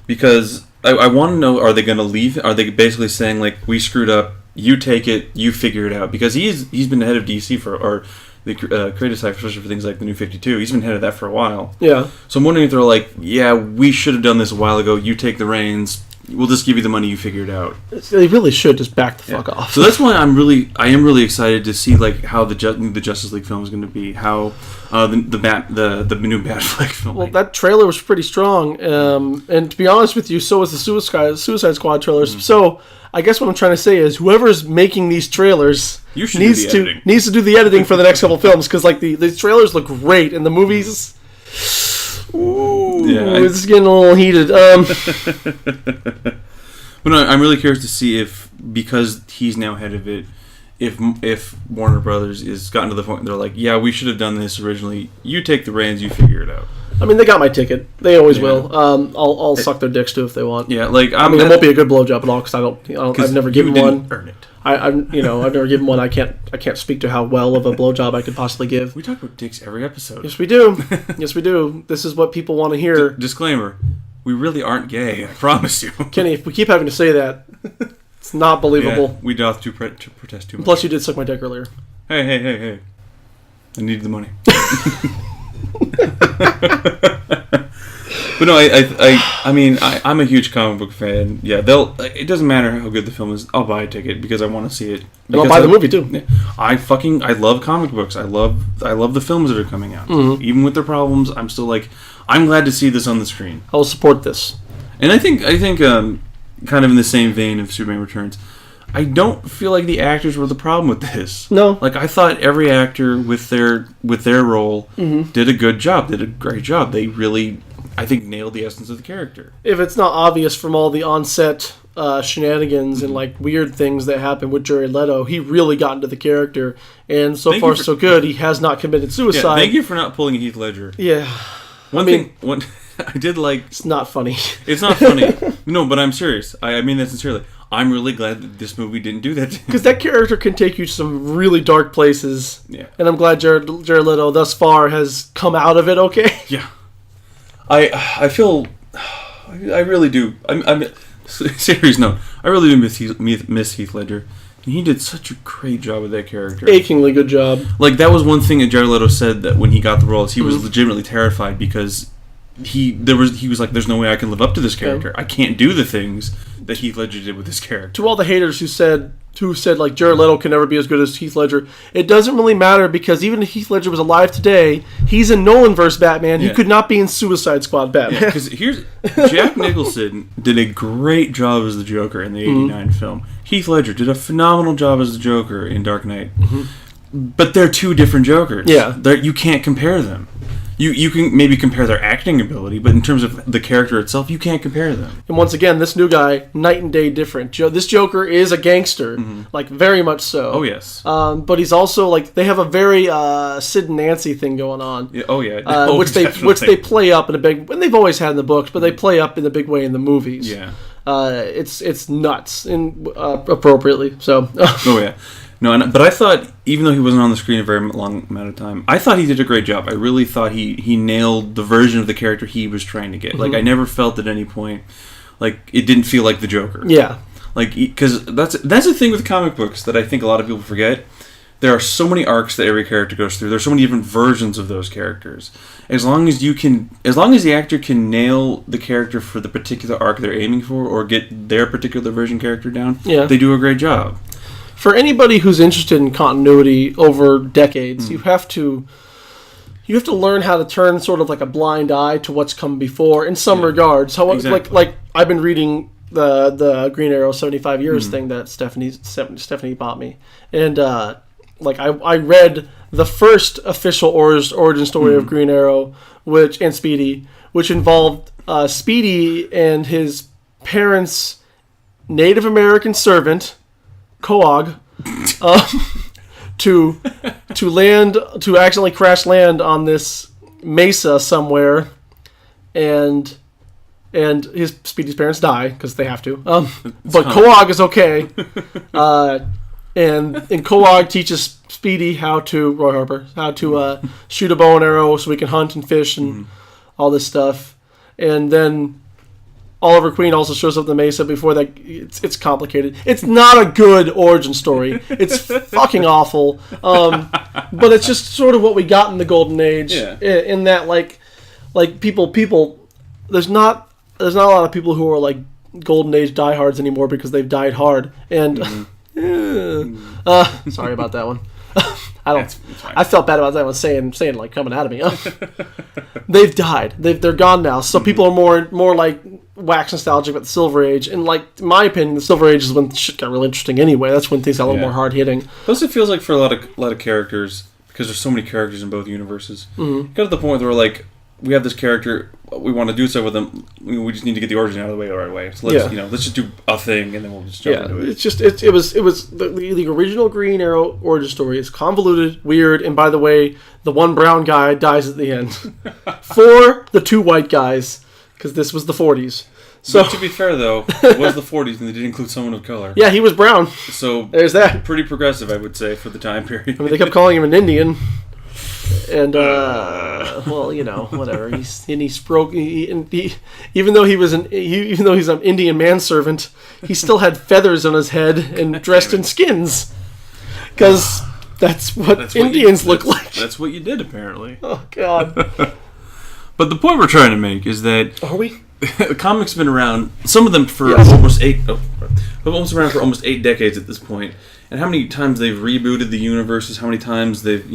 Because I want to know, are they going to leave? Are they basically saying, like, we screwed up, you take it, you figure it out? Because he's been the head of DC or the creative side, especially for things like the New 52. He's been head of that for a while. Yeah. So I'm wondering if they're like, we should have done this a while ago, you take the reins. We'll just give you the money. You figure it out. They really should just back the fuck off. So that's why I am really excited to see like how the Justice League film is going to be. How the new Batfleck film. Well, that trailer was pretty strong, and to be honest with you, so was the Suicide Squad trailers. So I guess what I'm trying to say is whoever's making these trailers needs to do the editing for the next couple films, because like the trailers look great and the movies. Ooh, it's getting a little heated. But no, I'm really curious to see if, because he's now head of it, if Warner Brothers is gotten to the point where they're like, we should have done this originally. You take the reins, you figure it out. I mean, they got my ticket. They always will. I'll suck their dicks too if they want. Yeah, like I mean, it won't be a good blowjob at all because I've never given one. Earn it. I've never given one. I can't speak to how well of a blowjob I could possibly give. We talk about dicks every episode. Yes, we do. Yes, we do. This is what people want to hear. Disclaimer: we really aren't gay. I promise you, Kenny. If we keep having to say that, it's not believable. Yeah, we doth to protest too much. Plus, you did suck my dick earlier. Hey! I needed the money. But no, I mean, I'm a huge comic book fan. Yeah, it doesn't matter how good the film is. I'll buy a ticket because I want to see it. And I'll buy the movie too. Yeah, I love comic books. I love the films that are coming out. Mm-hmm. Even with their problems, I'm still like, I'm glad to see this on the screen. I will support this. And I think kind of in the same vein of Superman Returns, I don't feel like the actors were the problem with this. No. Like, I thought every actor with their role did a good job, did a great job. They really, I think, nailed the essence of the character. If it's not obvious from all the on-set shenanigans and like weird things that happen with Jared Leto, he really got into the character, and so far so good. He has not committed suicide. Yeah, thank you for not pulling a Heath Ledger. Yeah, One I did like. It's not funny. It's not funny. No, but I'm serious. I mean that sincerely. I'm really glad that this movie didn't do that. Because that character can take you to some really dark places. Yeah. And I'm glad Jared Leto thus far has come out of it okay. Yeah. I feel... I really do. I'm serious note. I really do miss Heath Ledger. And he did such a great job with that character. Achingly good job. Like, that was one thing that Jared Leto said that when he got the role is he was legitimately terrified because... He was like, there's no way I can live up to this character. I can't do the things that Heath Ledger did with this character. To all the haters who said like Jared Leto can never be as good as Heath Ledger, it doesn't really matter because even if Heath Ledger was alive today, he's in Nolanverse Batman. He could not be in Suicide Squad Batman. Because Jack Nicholson did a great job as the Joker in the '89 film. Heath Ledger did a phenomenal job as the Joker in Dark Knight. But they're two different Jokers. Yeah, you can't compare them. You can maybe compare their acting ability, but in terms of the character itself, you can't compare them. And once again, this new guy, night and day different. This Joker is a gangster, like very much so. Oh yes. But he's also like they have a very Sid and Nancy thing going on. Yeah, oh yeah. Which they play up in a big, and they've always had in the books, but they play up in a big way in the movies. Yeah. It's nuts and appropriately so. Oh yeah. No, but I thought, even though he wasn't on the screen a very long amount of time, I thought he did a great job. I really thought he nailed the version of the character he was trying to get. Like, I never felt at any point, like, it didn't feel like the Joker. Yeah. Like, because that's the thing with comic books that I think a lot of people forget. There are so many arcs that every character goes through. There's so many different versions of those characters. As long as the actor can nail the character for the particular arc they're aiming for, or get their particular version character down, they do a great job. For anybody who's interested in continuity over decades, you have to learn how to turn sort of like a blind eye to what's come before in some regards. How like I've been reading the Green Arrow 75 years thing that Stephanie bought me, and like I read the first official origin story of Green Arrow, and Speedy, which involved Speedy and his parents' Native American servant. Coag, to accidentally crash land on this mesa somewhere, and his Speedy's parents die because they have to. But Coag is okay, and Coag teaches Speedy Roy Harper how to shoot a bow and arrow so we can hunt and fish and all this stuff, and then. Oliver Queen also shows up the Mesa before that. It's complicated. It's not a good origin story. It's fucking awful. But it's just sort of what we got in the Golden Age. Yeah. In that, like people. There's not a lot of people who are like Golden Age diehards anymore because they've died hard. And sorry about that one. I felt bad about that one saying like coming out of me. They've died. They're gone now. So people are more like wax nostalgic about the Silver Age. And like in my opinion, the Silver Age is when shit got really interesting anyway. That's when things got a little more hard hitting. Plus, it feels like for a lot of characters, because there's so many characters in both universes, got to the point where like we have this character, we want to do stuff with them. We just need to get the origin out of the way the right way. So let's just do a thing and then we'll just jump into it. It's just it was the original Green Arrow origin story is convoluted, weird, and by the way, the one brown guy dies at the end for the two white guys because this was the 40s. So but to be fair though, it was the 40s and they did include someone of color. Yeah, he was brown. So there's that. Pretty progressive, I would say, for the time period. I mean, they kept calling him an Indian. And well, you know, whatever. Even though he's an Indian manservant, he still had feathers on his head and dressed in skins, because that's what Indians look like. That's what you did, apparently. Oh God! But the point we're trying to make is that the comics have been around. Some of them for almost 8 decades at this point. And how many times they've rebooted the universes? How many times they've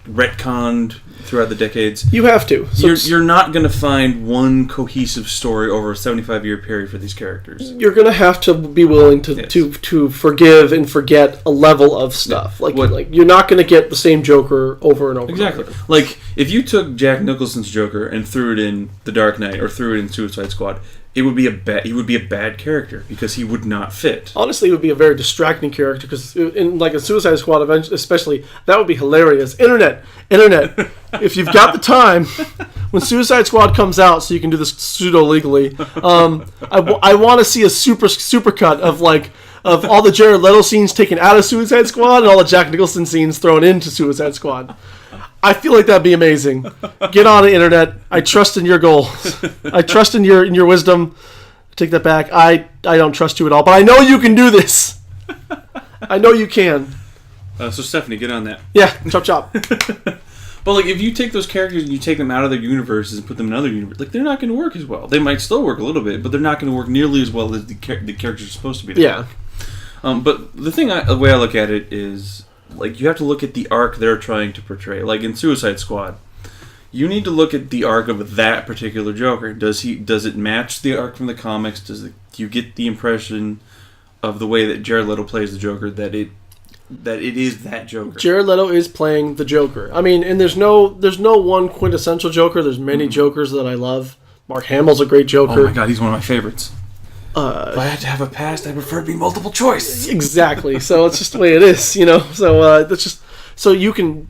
retconned throughout the decades. You have to. So you're not going to find one cohesive story over a 75-year period for these characters. You're going to have to be willing to forgive and forget a level of stuff. Yeah. Like you're not going to get the same Joker over and over. Exactly. And over. Like if you took Jack Nicholson's Joker and threw it in The Dark Knight or threw it in Suicide Squad, he would be a bad character because he would not fit. Honestly, it would be a very distracting character because in like a Suicide Squad, especially, that would be hilarious. Internet, if you've got the time, when Suicide Squad comes out, so you can do this pseudo legally. I want to see a super cut of all the Jared Leto scenes taken out of Suicide Squad and all the Jack Nicholson scenes thrown into Suicide Squad. I feel like that'd be amazing. Get on the internet. I trust in your goals. I trust in your wisdom. Take that back. I don't trust you at all, but I know you can do this. I know you can. So Stephanie, get on that. Yeah, chop. But like, if you take those characters and you take them out of their universes and put them in other universes, like they're not going to work as well. They might still work a little bit, but they're not going to work nearly as well as the characters are supposed to be. Yeah. But the way I look at it is, like, you have to look at the arc they're trying to portray. Like in Suicide Squad, you need to look at the arc of that particular Joker. Does it match the arc from the comics? Do you get the impression of the way that Jared Leto plays the Joker that it is that Joker? Jared Leto is playing the Joker. I mean, and there's no one quintessential Joker. There's many Jokers that I love. Mark Hamill's a great Joker. Oh my god, he's one of my favorites. If I had to have a past, I prefer to be multiple choice. Exactly. So it's just the way it is, you know. So that's just so you can.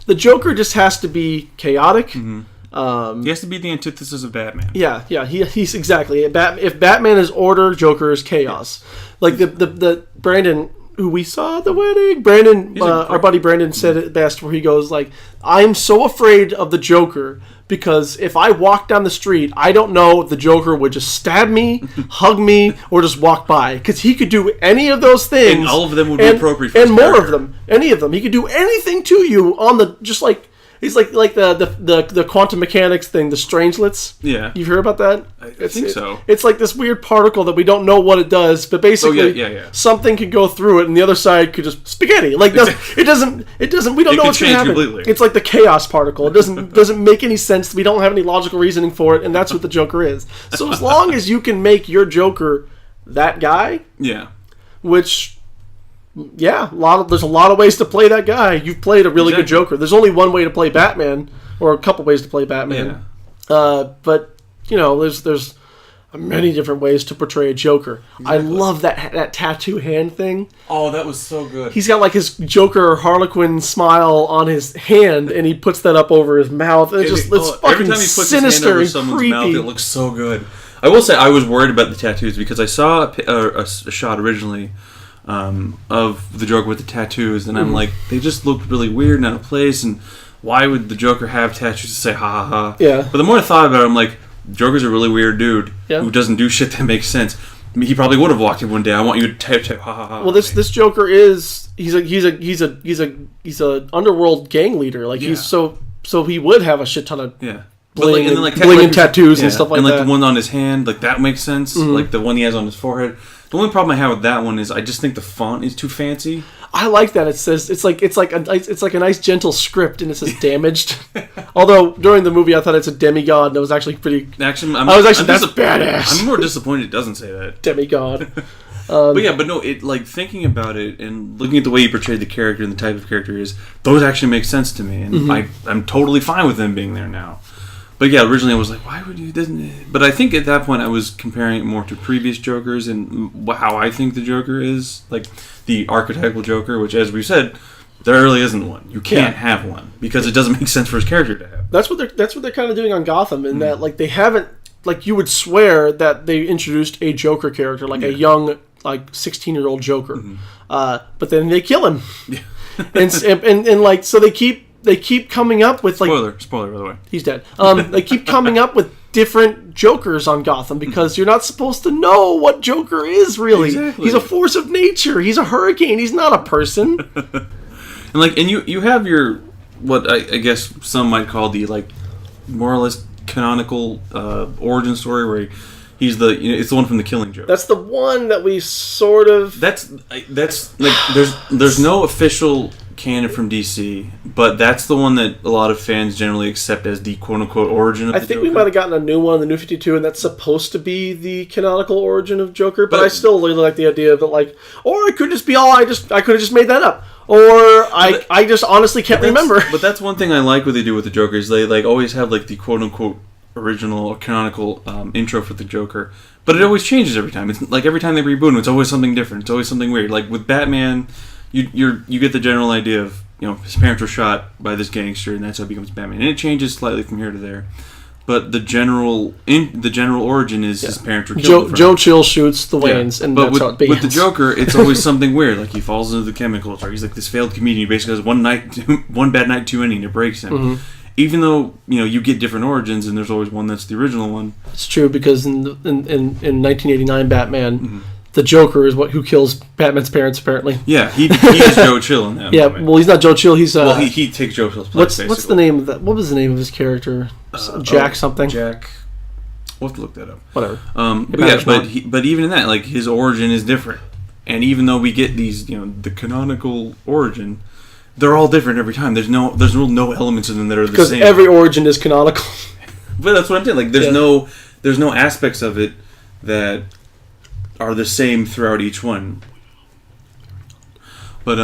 The Joker just has to be chaotic. Mm-hmm. He has to be the antithesis of Batman. Yeah. He's exactly. If Batman is order, Joker is chaos. Like the Brandon, who we saw at the wedding, our buddy Brandon said it best, where he goes like, "I'm so afraid of the Joker because if I walk down the street, I don't know if the Joker would just stab me, hug me, or just walk by, because he could do any of those things, and all of them would be appropriate for his and more character. of them, any of them. He could do anything to you on the just like." He's like the quantum mechanics thing, the Strangelets. Yeah. You've heard about that? I think so. It's like this weird particle that we don't know what it does, but basically something can go through it and the other side could just spaghetti. Like it doesn't we don't know what's going to happen. Completely. It's like the chaos particle. It doesn't make any sense. We don't have any logical reasoning for it, and that's what the Joker is. So as long as you can make your Joker that guy, which there's a lot of ways to play that guy. You've played a really good Joker. There's only one way to play Batman, or a couple ways to play Batman. But you know, there's many different ways to portray a Joker. Exactly. I love that tattoo hand thing. Oh, that was so good. He's got like his Joker Harlequin smile on his hand, and he puts that up over his mouth. It's fucking every time he puts sinister his hand over and someone's creepy. mouth, it looks so good. I will say I was worried about the tattoos because I saw a shot originally of the Joker with the tattoos, and I'm like, they just looked really weird and out of place, and why would the Joker have tattoos to say ha ha ha? Yeah. But the more I thought about it, I'm like, Joker's a really weird dude who doesn't do shit that makes sense. I mean, he probably would have walked in one day. I want you to tattoo ha ha ha. Well, this Joker is he's a underworld gang leader. Like so he would have a shit ton of bling and tattoos and stuff like that. And like the one on his hand, like that makes sense. Mm-hmm. Like the one he has on his forehead. The only problem I have with that one is I just think the font is too fancy. I like that. It says it's like a nice gentle script, and it says damaged. Although during the movie I thought it's a demigod, and it was actually pretty. Actually, that's badass. I'm more disappointed it doesn't say that Demigod. But no, it like thinking about it and looking at the way he portrayed the character and the type of character he is, those actually make sense to me, and I'm totally fine with them being there now. But yeah, originally I was like, why would you? But I think at that point I was comparing it more to previous Jokers and how I think the Joker is, like the archetypal Joker, which, as we've said, there really isn't one. You can't have one because it doesn't make sense for his character to have. That's what they're kind of doing on Gotham, in that like they haven't, like you would swear that they introduced a Joker character, like a young, like 16-year-old Joker, but then they kill him, and like so they keep coming up with like spoiler by the way, he's dead. They keep coming up with different Jokers on Gotham because you're not supposed to know what Joker is really. Exactly. He's a force of nature. He's a hurricane. He's not a person. and you have your what I guess some might call the like more or less canonical origin story where he's it's the one from The Killing Joke. That's the one that we sort of. That's like there's no official canon from DC, but that's the one that a lot of fans generally accept as the quote-unquote origin of the Joker. I think we might have gotten a new one, the New 52, and that's supposed to be the canonical origin of Joker, but I still really like the idea of it, like, or it could just be I could have just made that up. Or I just honestly can't remember. But that's one thing I like what they do with the Joker is they like always have like the quote-unquote original canonical intro for the Joker, but it always changes every time. It's like every time they reboot him, it's always something different. It's always something weird. Like with Batman, you get the general idea of his parents were shot by this gangster, and that's how he becomes Batman. And it changes slightly from here to there. But the general origin is his parents were killed. Joe Chill shoots the Waynes, and that's how it begins. With the Joker, it's always something weird. Like he falls into the chemicals, or he's like this failed comedian. He basically has one bad night too many, and it breaks him. Mm-hmm. Even though you get different origins, and there's always one that's the original one. It's true because in 1989 Batman. Mm-hmm. The Joker is who kills Batman's parents, apparently. Yeah, he is Joe Chill in that moment. Well, he's not Joe Chill. He's he takes Joe Chill's place. What's the name of that? What was the name of his character? Jack something. Jack. We'll have to look that up. Whatever. But even in that, like his origin is different, and even though we get these, the canonical origin, they're all different every time. There's no elements of them that are the same. Because every origin is canonical. But that's what I'm saying. Like there's no aspects of it that are the same throughout each one. But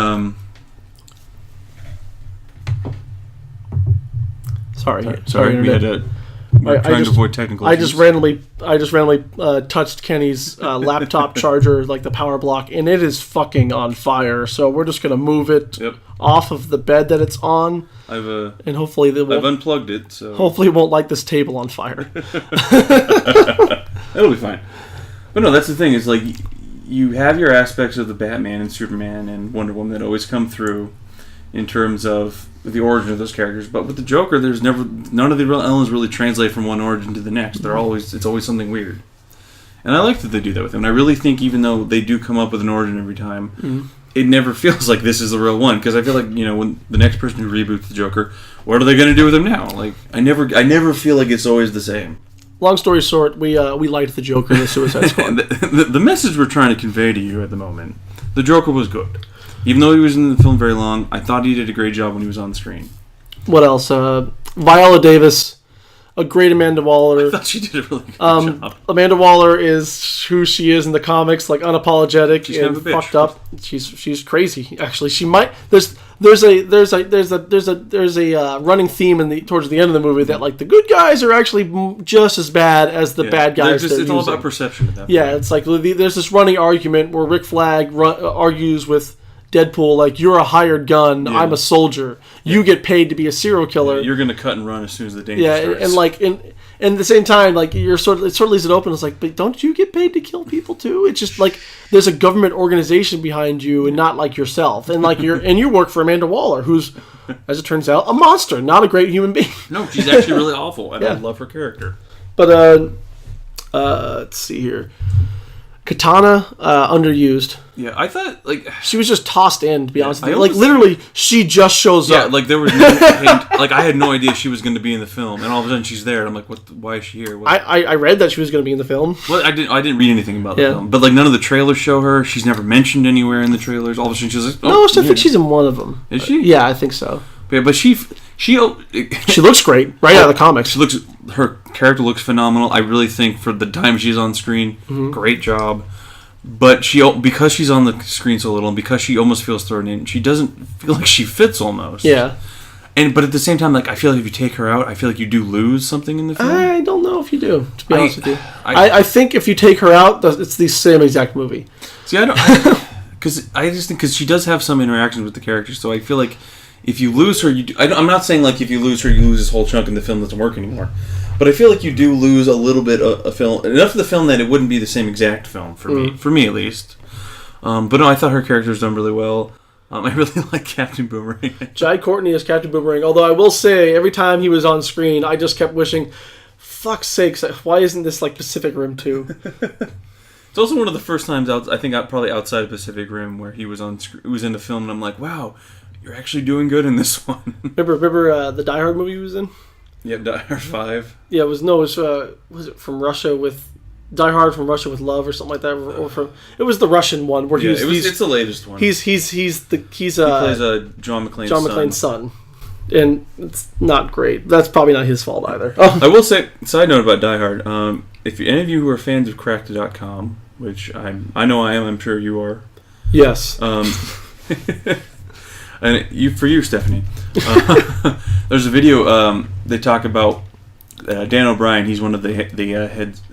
sorry, we had to. We're trying to avoid technical issues. I just randomly touched Kenny's laptop charger, like the power block, and it is fucking on fire. So we're just gonna move it off of the bed that it's on. And hopefully I've unplugged it. So hopefully it won't light this table on fire. It'll be fine. But no, that's the thing. Is like you have your aspects of the Batman and Superman and Wonder Woman that always come through in terms of the origin of those characters. But with the Joker, there's none of the real elements really translate from one origin to the next. It's always something weird. And I like that they do that with him. And I really think even though they do come up with an origin every time, it never feels like this is the real one. Because I feel like when the next person who reboots the Joker, what are they going to do with him now? Like I never feel like it's always the same. Long story short, we liked the Joker in the Suicide Squad. the message we're trying to convey to you at the moment, the Joker was good. Even though he was in the film very long, I thought he did a great job when he was on the screen. What else? Viola Davis, a great Amanda Waller. I thought she did a really good job. Amanda Waller is who she is in the comics, like unapologetic she's and fucked up. She's crazy. Actually, she might. There's a running theme towards the end of the movie that like the good guys are actually just as bad as the bad guys. It's all about perception at that point. Yeah, it's like there's this running argument where Rick Flag argues with Deadpool, like, you're a hired gun, I'm a soldier, you get paid to be a serial killer. You're gonna cut and run as soon as the danger starts. And like and at the same time, like it sort of leaves it open. It's like, but don't you get paid to kill people too? It's just like there's a government organization behind you, and not like yourself. And like you work for Amanda Waller, who's, as it turns out, a monster, not a great human being. No, she's actually really awful, and I love her character. But let's see here. Katana, underused. Yeah, I thought, like... She was just tossed in, to be honest with you. Like, literally, she just shows up. Yeah, like, there was no hint. Like, I had no idea she was going to be in the film, and all of a sudden she's there, and I'm like, why is she here? I read that she was going to be in the film. Well, I didn't read anything about the film. But, like, none of the trailers show her. She's never mentioned anywhere in the trailers. All of a sudden she's like, no, I think she's in one of them. Is she? Yeah, I think so. Yeah, but she looks great, right out of the comics. Her character looks phenomenal. I really think for the time she's on screen, great job. But because she's on the screen so little, and because she almost feels thrown in, she doesn't feel like she fits almost. Yeah. But at the same time, like I feel like if you take her out, I feel like you do lose something in the film. I don't know if you do, to be honest with you. I think if you take her out, it's the same exact movie. See, I just think because she does have some interactions with the characters, so I feel like if you lose her, I'm not saying like if you lose her, you lose this whole chunk and the film doesn't work anymore. But I feel like you do lose a little bit of film, enough of the film that it wouldn't be the same exact film for me at least. But no, I thought her character was done really well. I really like Captain Boomerang. Jai Courtney as Captain Boomerang. Although I will say, every time he was on screen, I just kept wishing, fuck's sakes, why isn't this like Pacific Rim 2? It's also one of the first times I think probably outside of Pacific Rim where he was in the film, and I'm like, wow, you're actually doing good in this one. Remember the Die Hard movie he was in? Yeah, Die Hard 5. Yeah, was it from Russia with Die Hard from Russia with Love or something like that, or it was the Russian one where it's the latest one. He plays John McClane's son, and it's not great. That's probably not his fault either. I will say, side note about Die Hard, if any of you who are fans of Cracked.com, which I know I am, I'm sure you are. Yes. And for you, Stephanie, there's a video they talk about Dan O'Brien, he's one of the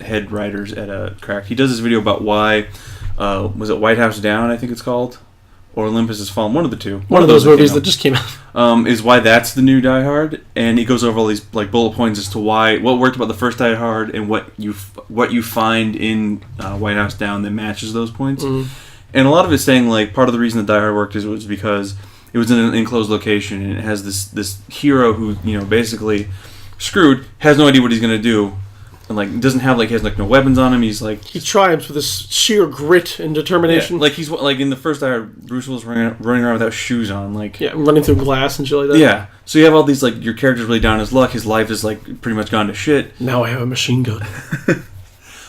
head writers at Cracked. He does this video about why was it White House Down, I think it's called, or Olympus Has Fallen, one of the two. One of those movies that just came out. Is why that's the new Die Hard, and he goes over all these like bullet points as to why what worked about the first Die Hard and what you find in White House Down that matches those points. And a lot of it's saying like part of the reason that Die Hard worked was because it was in an enclosed location and it has this hero who basically screwed, has no idea what he's gonna do, and like doesn't have he has no weapons on him. He's like he triumphs with this sheer grit and determination. Yeah, like he's like in the first Die Hard, Bruce Willis running around without shoes on, running through glass and shit like that. Yeah, so you have all these your character's really down on his luck. His life is pretty much gone to shit. Now I have a machine gun.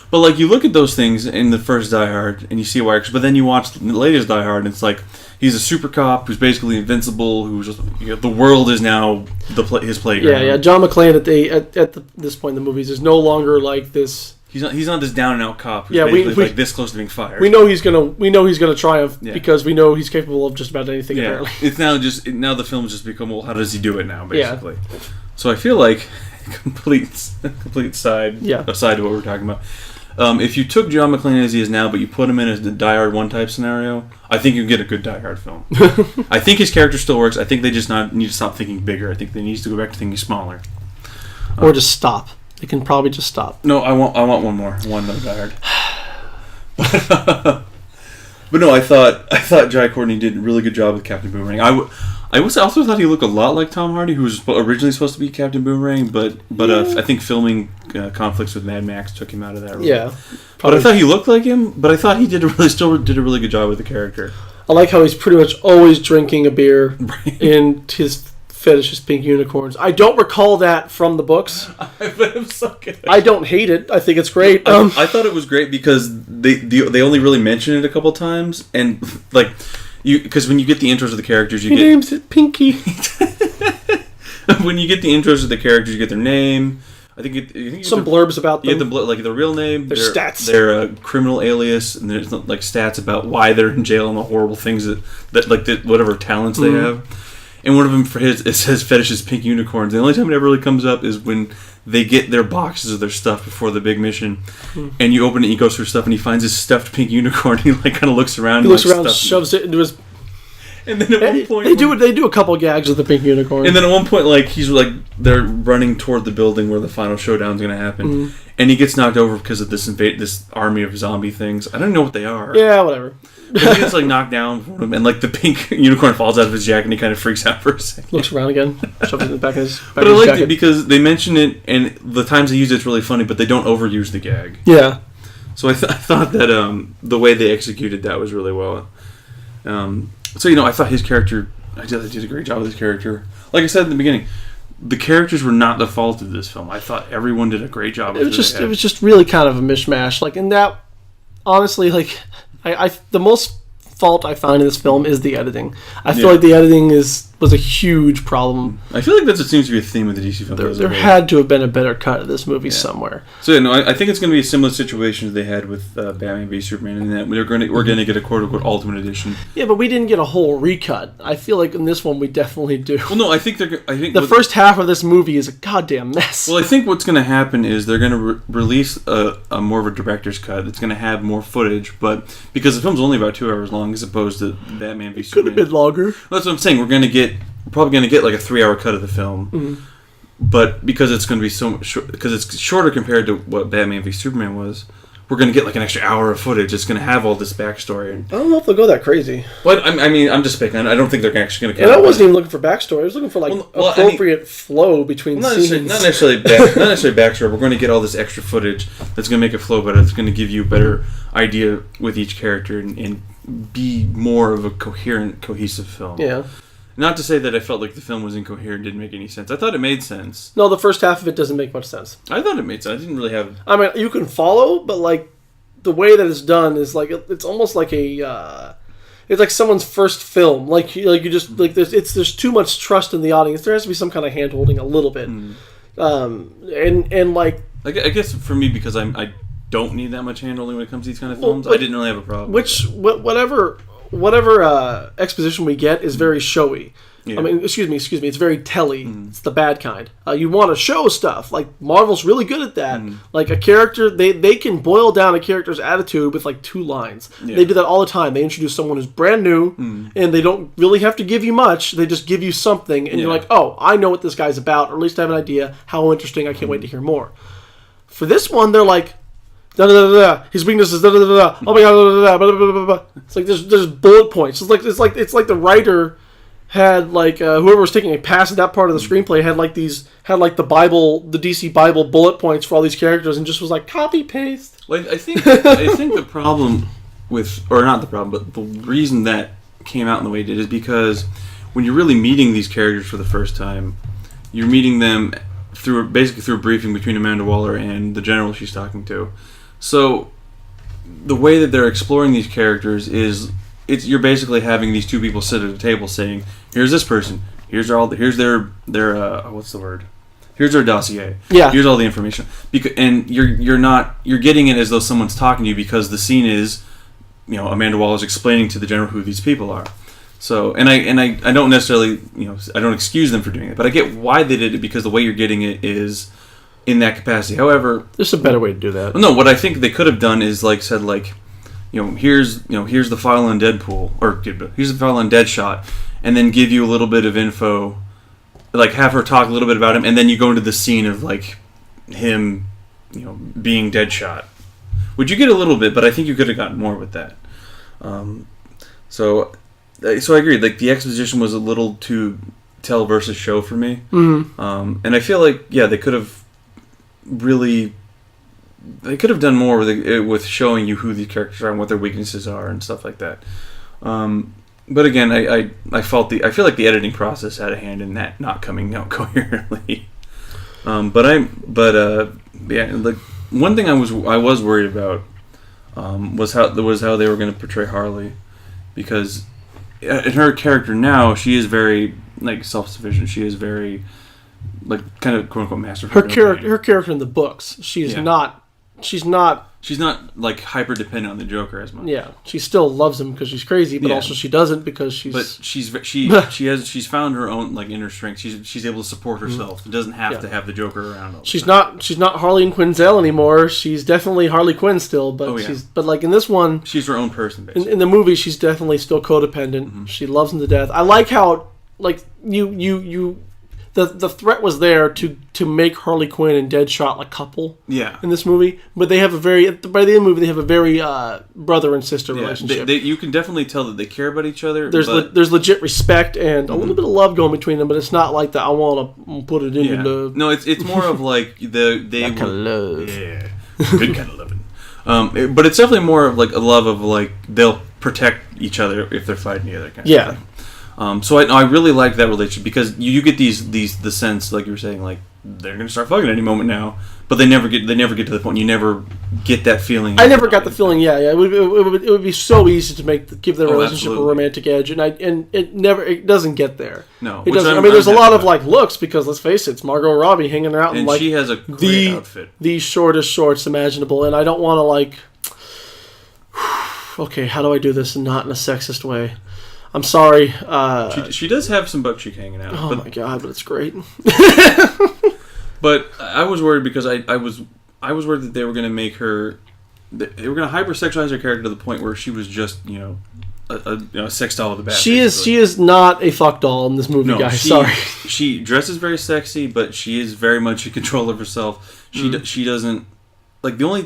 But you look at those things in the first Die Hard and you see why. But then you watch the latest Die Hard and it's like he's a super cop who's basically invincible. Who's just the world is now his playground. Yeah. John McClane at this point in the movies is no longer like this. He's not this down and out cop who's basically this close to being fired. We know he's gonna triumph because we know he's capable of just about anything. Yeah. Apparently, it's now the film's just become how does he do it now basically. Yeah. So I feel like complete side aside to what we're talking about. If you took John McClane as he is now, but you put him in as the Die Hard 1 type scenario, I think you get a good Die Hard film. I think his character still works. I think they just need to stop thinking bigger. I think they need to go back to thinking smaller. Or just stop. They can probably just stop. No, I want one more. One more Die Hard. But no, I thought Jai Courtney did a really good job with Captain Boomerang. I also thought he looked a lot like Tom Hardy, who was originally supposed to be Captain Boomerang, but I think filming conflicts with Mad Max took him out of that role. Yeah, but I thought he looked like him. But I thought he still did a really good job with the character. I like how he's pretty much always drinking a beer, and his fetish is pink unicorns. I don't recall that from the books. But I'm so good. I don't hate it. I think it's great. I thought it was great because they only really mention it a couple times, and because when you get the intros of the characters, he names it Pinky. When you get the intros of the characters, you get their name. I think some blurbs about them. Yeah, their real name, their stats, their criminal alias, and there's stats about why they're in jail and the horrible things that whatever talents they have. And one of them it says fetish is pink unicorns. The only time it ever really comes up is when they get their boxes of their stuff before the big mission, and you open it, and he goes through stuff, and he finds his stuffed pink unicorn. He kind of looks around. He looks around, shoves it into his. And then at one point they do a couple of gags with the pink unicorn. And then at one point, they're running toward the building where the final showdown's going to happen, and he gets knocked over because of this army of zombie things. I don't know what they are. Yeah, whatever. But he gets knocked down from him, and the pink unicorn falls out of his jacket, and he kind of freaks out for a second. Looks around again, shoves it in the back of his. But I liked it because they mention it, and the times they use it's really funny, but they don't overuse the gag. Yeah. So I thought that the way they executed that was really well. So I thought his character, I did a great job with his character. Like I said in the beginning, the characters were not the fault of this film. I thought everyone did a great job. It was just really kind of a mishmash. In that, honestly, the most fault I find in this film is the editing. I feel like the editing was a huge problem. I feel like that seems to be a theme of the DC film. There had to have been a better cut of this movie somewhere. So I think it's going to be a similar situation as they had with Batman v Superman, in that we're going to get a quote unquote Ultimate Edition. Yeah, but we didn't get a whole recut. I feel like in this one we definitely do. Well, no, I think the first half of this movie is a goddamn mess. Well, I think what's going to happen is they're going to release a more of a director's cut that's going to have more footage, but because the film's only about 2 hours long as opposed to Batman v Superman, could have been longer. That's what I'm saying. We're probably going to get a 3-hour cut of the film, but because it's going to be so much because it's shorter compared to what Batman v Superman was, we're going to get an extra hour of footage. It's going to have all this backstory. I don't know if they'll go that crazy. Well, I mean, I'm just speaking. I don't think they're actually going to. And I wasn't even looking for backstory. I was looking for appropriate flow between scenes. Not necessarily backstory. We're going to get all this extra footage that's going to make it flow better. It's going to give you a better idea with each character and be more of a coherent, cohesive film. Yeah. Not to say that I felt like the film was incoherent, didn't make any sense. I thought it made sense. No, the first half of it doesn't make much sense. I thought it made sense. I didn't really have... I mean, you can follow, but, the way that it's done is, it's almost like a... it's like someone's first film. There's too much trust in the audience. There has to be some kind of hand-holding a little bit. I guess for me, because I don't need that much hand-holding when it comes to these kind of films, I didn't really have a problem. whatever exposition we get is very showy. Yeah. I mean, excuse me, it's very telly. It's the bad kind. You want to show stuff. Like, Marvel's really good at that. Like, a character, they can boil down a character's attitude with, like, 2 lines. Yeah. They do that all the time. They introduce someone who's brand new, and they don't really have to give you much. They just give you something, and you're like, oh, I know what this guy's about, or at least I have an idea. How interesting. I can't wait to hear more. For this one, they're like, da-da-da-da-da. His weakness is da-da-da-da-da. Oh my god, da-da-da-da. Blah-da-da-da-da. It's like there's bullet points. It's like the writer had like whoever was taking a pass at that part of the screenplay had like the Bible, the DC Bible bullet points for all these characters, and just was like copy paste. Well, I think the problem with, or not the problem, but the reason that came out in the way it did is because when you're really meeting these characters for the first time, you're meeting them basically through a briefing between Amanda Waller and the general she's talking to. So the way that they're exploring these characters is you're basically having these 2 people sit at a table saying, here's this person, here's their what's the word? Here's their dossier. Yeah. Here's all the information. And you're getting it as though someone's talking to you, because the scene is, Amanda Waller's explaining to the general who these people are. So, and I don't necessarily, I don't excuse them for doing it, but I get why they did it, because the way you're getting it is in that capacity. However, there's a better way to do that. No, what I think they could have done is here's the file on Deadpool, or here's the file on Deadshot, and then give you a little bit of info, like have her talk a little bit about him, and then you go into the scene of like him, being Deadshot. Would you get a little bit, but I think you could have gotten more with that. So I agree. Like, the exposition was a little too tell versus show for me. And I feel like they could have done more with showing you who these characters are and what their weaknesses are and stuff like that. But again, I feel like the editing process had a hand in that not coming out coherently. Like, one thing I was worried about was how they were going to portray Harley, because in her character now, she is very like self-sufficient. She is very like kind of quote unquote master. Her character in the books, she's not like hyper dependent on the Joker as much. Yeah, she still loves him because she's crazy, but also she doesn't because she's. But she's found her own like inner strength. She's able to support herself. It doesn't have to have the Joker around. All the time. She's not Harley and Quinzel anymore. She's definitely Harley Quinn still, but but like in this one, she's her own person. Basically. In the movie, she's definitely still codependent. She loves him to death. I like how like you. The threat was there to make Harley Quinn and Deadshot a couple. Yeah. In this movie, but they have by the end of the movie they have a very brother and sister relationship. You can definitely tell that they care about each other. There's legit respect and a little bit of love going between them, but it's not like that. I want to put it in love. No, it's more of like they kind of love. Yeah, good kind of loving. But it's definitely more of like a love of like they'll protect each other if they're fighting together. Kind of thing. So I really like that relationship, because you get the sense, like you were saying, like they're going to start fucking any moment now, but they never get to the point. You never get that feeling. I never got the feeling. Yeah. It would be so easy to give their relationship a romantic edge, and it doesn't get there. No, it doesn't. There's a lot of like looks, because let's face it, it's Margot Robbie hanging out and in like she has a great outfit, the shortest shorts imaginable, and I don't want to like. Okay, how do I do this and not in a sexist way? I'm sorry. She does have some butt cheek hanging out. Oh my god, but it's great. But I was worried because I was worried that they were going to make her. They were going to hypersexualize her character to the point where she was just a sex doll of the bad. She is not a fuck doll in this movie, guys. Sorry. She dresses very sexy, but she is very much in control of herself. She doesn't. Like the only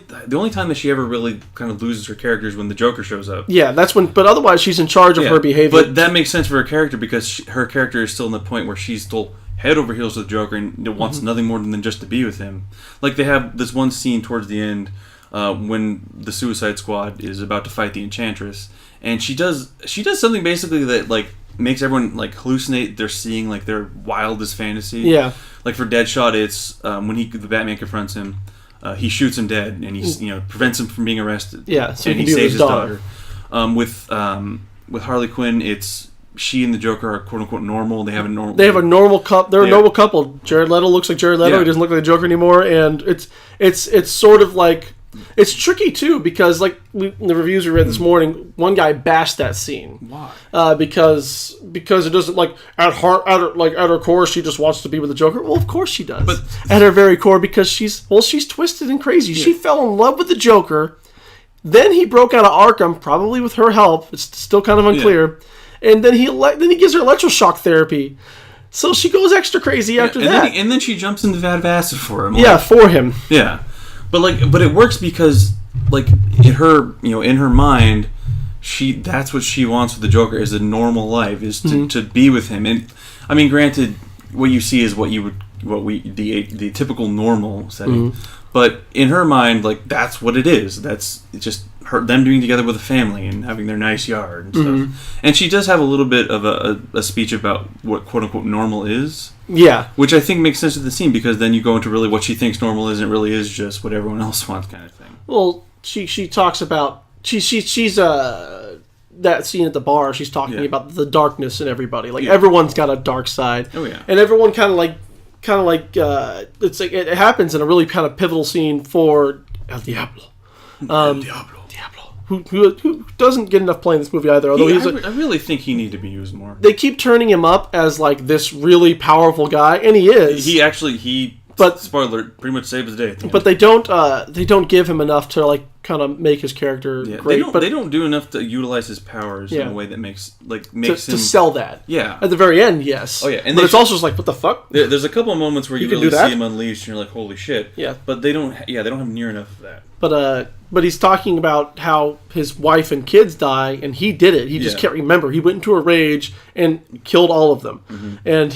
time that she ever really kind of loses her character is when the Joker shows up. Yeah, that's when. But otherwise, she's in charge of her behavior. But that makes sense for her character, because her character is still in the point where she's still head over heels with the Joker and wants nothing more than just to be with him. Like they have this one scene towards the end when the Suicide Squad is about to fight the Enchantress, and she does something basically that like makes everyone like hallucinate. They're seeing like their wildest fantasy. Yeah. Like for Deadshot, it's when the Batman confronts him. He shoots him dead, and he's prevents him from being arrested. Yeah, so and he saves his daughter. With Harley Quinn, it's she and the Joker are quote unquote normal. They have a normal couple. They're a normal couple. Jared Leto looks like Jared Leto. He doesn't look like the Joker anymore, and it's sort of like It's tricky too because like in the reviews we read this morning, one guy bashed that scene. Why? Because it doesn't like at her core she just wants to be with the Joker. Well, of course she does. But at her very core, because she's twisted and crazy. Yeah. She fell in love with the Joker. Then he broke out of Arkham, probably with her help. It's still kind of unclear. Yeah. And then he gives her electroshock therapy. So she goes extra crazy after that. And then she jumps into the vat of acid for him. Yeah, for him. Yeah. But it works because like in her mind, that's what she wants with the Joker is a normal life, is to be with him. And I mean, granted, what you see is the typical normal setting. Mm-hmm. But in her mind, like that's what it is. That's just them being together with a family and having their nice yard and stuff. Mm-hmm. And she does have a little bit of a speech about what quote unquote normal is. Yeah, which I think makes sense to the scene because then you go into really what she thinks normal is, and it really is just what everyone else wants, kind of thing. Well, she talks about she's that scene at the bar. She's talking about the darkness in everybody. Like everyone's got a dark side. Oh yeah, and everyone kind of like it's like it happens in a really kind of pivotal scene for El Diablo. El Diablo. Who doesn't get enough play in this movie either. Although I really think he needs to be used more. They keep turning him up as like this really powerful guy, and he is. But spoiler, pretty much saves the day. But they don't give him enough to like kind of make his character great. They don't do enough to utilize his powers in a way that makes him to sell that. Yeah. At the very end, yes. Oh yeah, but it's also just like, what the fuck? There's a couple of moments where you really see him unleashed, and you're like, holy shit. Yeah. But they don't have near enough of that. But he's talking about how his wife and kids die, and he did it. He just can't remember. He went into a rage and killed all of them, and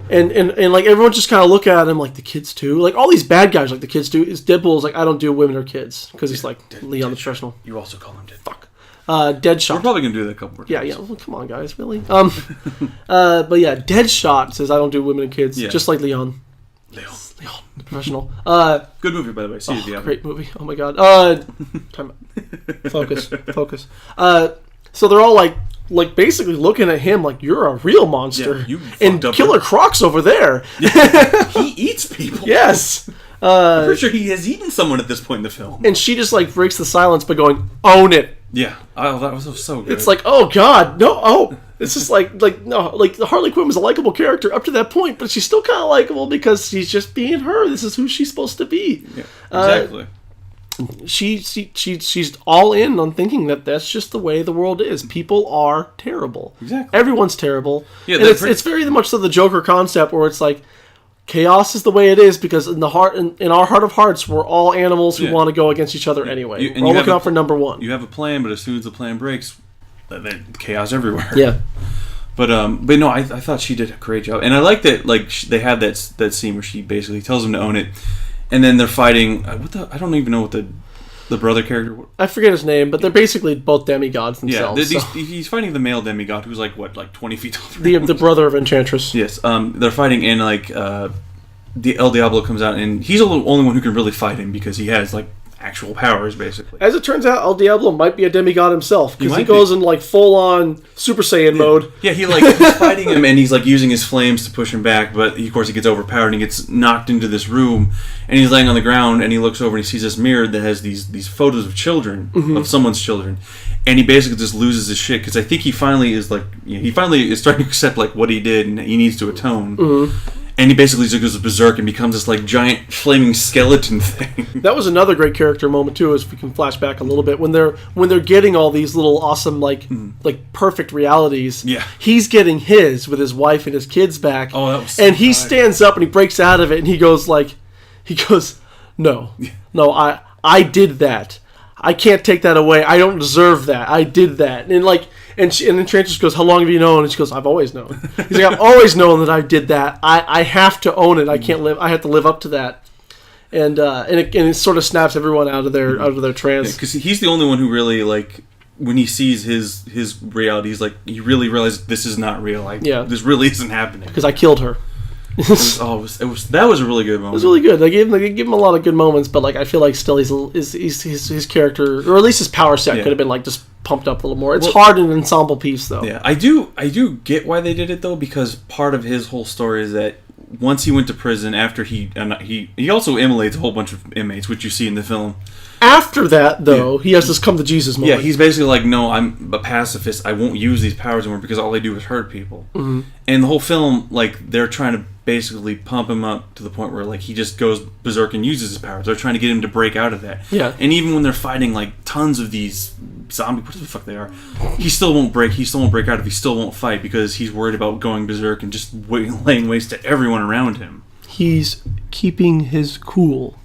like everyone just kind of look at him like the kids too. Like all these bad guys like the kids too. Deadpool is like, I don't do women or kids because he's like Leon the Professional. You also call him Dead. Fuck. Deadshot. We're probably gonna do that a couple more times. Yeah. Well, come on, guys, really. But yeah, Deadshot says I don't do women and kids, just like Leon the Professional. Good movie, by the way. Great movie. Oh my god. Time out. Focus. So they're all like basically looking at him like you're a real monster. Yeah, and Killer Croc's over there. He eats people. Yes. I'm pretty sure he has eaten someone at this point in the film. And she just like breaks the silence by going, "Own it." Yeah. Oh, that was so good. It's like, oh god, no, it's just like Harley Quinn was a likable character up to that point, but she's still kind of likable because she's just being her. This is who she's supposed to be. Yeah, exactly. She's all in on thinking that that's just the way the world is. People are terrible. Exactly. Everyone's terrible. Yeah, and it's very much so the Joker concept where it's like chaos is the way it is because in our heart of hearts we're all animals who want to go against each other anyway. We're all looking out for number one. You have a plan, but as soon as the plan breaks, then chaos everywhere. Yeah. But no, I thought she did a great job, and I like that. Like they have that scene where she basically tells him to own it. And then they're fighting. I don't even know what the brother character. I forget his name, but they're basically both demigods themselves. Yeah, he's fighting the male demigod who's like 20 feet tall. The brother of Enchantress. Yes. They're fighting, and like the El Diablo comes out, and he's the only one who can really fight him because he has like actual powers, basically. As it turns out, El Diablo might be a demigod himself because he goes in like full on Super Saiyan mode. Yeah, he's fighting him and he's like using his flames to push him back, but of course he gets overpowered and he gets knocked into this room and he's laying on the ground and he looks over and he sees this mirror that has these photos of children, of someone's children, and he basically just loses his shit because I think he finally is starting to accept like what he did and he needs to atone. Mm-hmm. And he basically just goes berserk and becomes this like giant flaming skeleton thing. That was another great character moment too, as we can flash back a little bit when they're getting all these little awesome like perfect realities. Yeah, he's getting his with his wife and his kids back. Oh, that was so and he stands up and he breaks out of it and he goes, no, I did that. I can't take that away. I don't deserve that. I did that. And then Enchantress goes, how long have you known? And she goes, I've always known. He's like, I've always known that I did that. I have to own it. I have to live up to that. And it sort of snaps everyone out of their trance. Because he's the only one who really like when he sees his reality, he's like he really realizes this is not real. This really isn't happening. Because I killed her. That was a really good moment. It was really good. They gave him a lot of good moments, but like I feel like still his character, or at least his power set, could have been like just pumped up a little more. It's hard in an ensemble piece, though. Yeah, I do get why they did it though, because part of his whole story is that once he went to prison, after he also immolates a whole bunch of inmates, which you see in the film. After that, though, he has this come to Jesus moment. Yeah, he's basically like, no, I'm a pacifist. I won't use these powers anymore because all they do is hurt people. Mm-hmm. And the whole film, like, they're trying to basically pump him up to the point where, like, he just goes berserk and uses his powers. They're trying to get him to break out of that. Yeah. And even when they're fighting, like, tons of these zombie, what the fuck they are, he still won't break out of. He still won't fight because he's worried about going berserk and just laying waste to everyone around him. He's keeping his cool.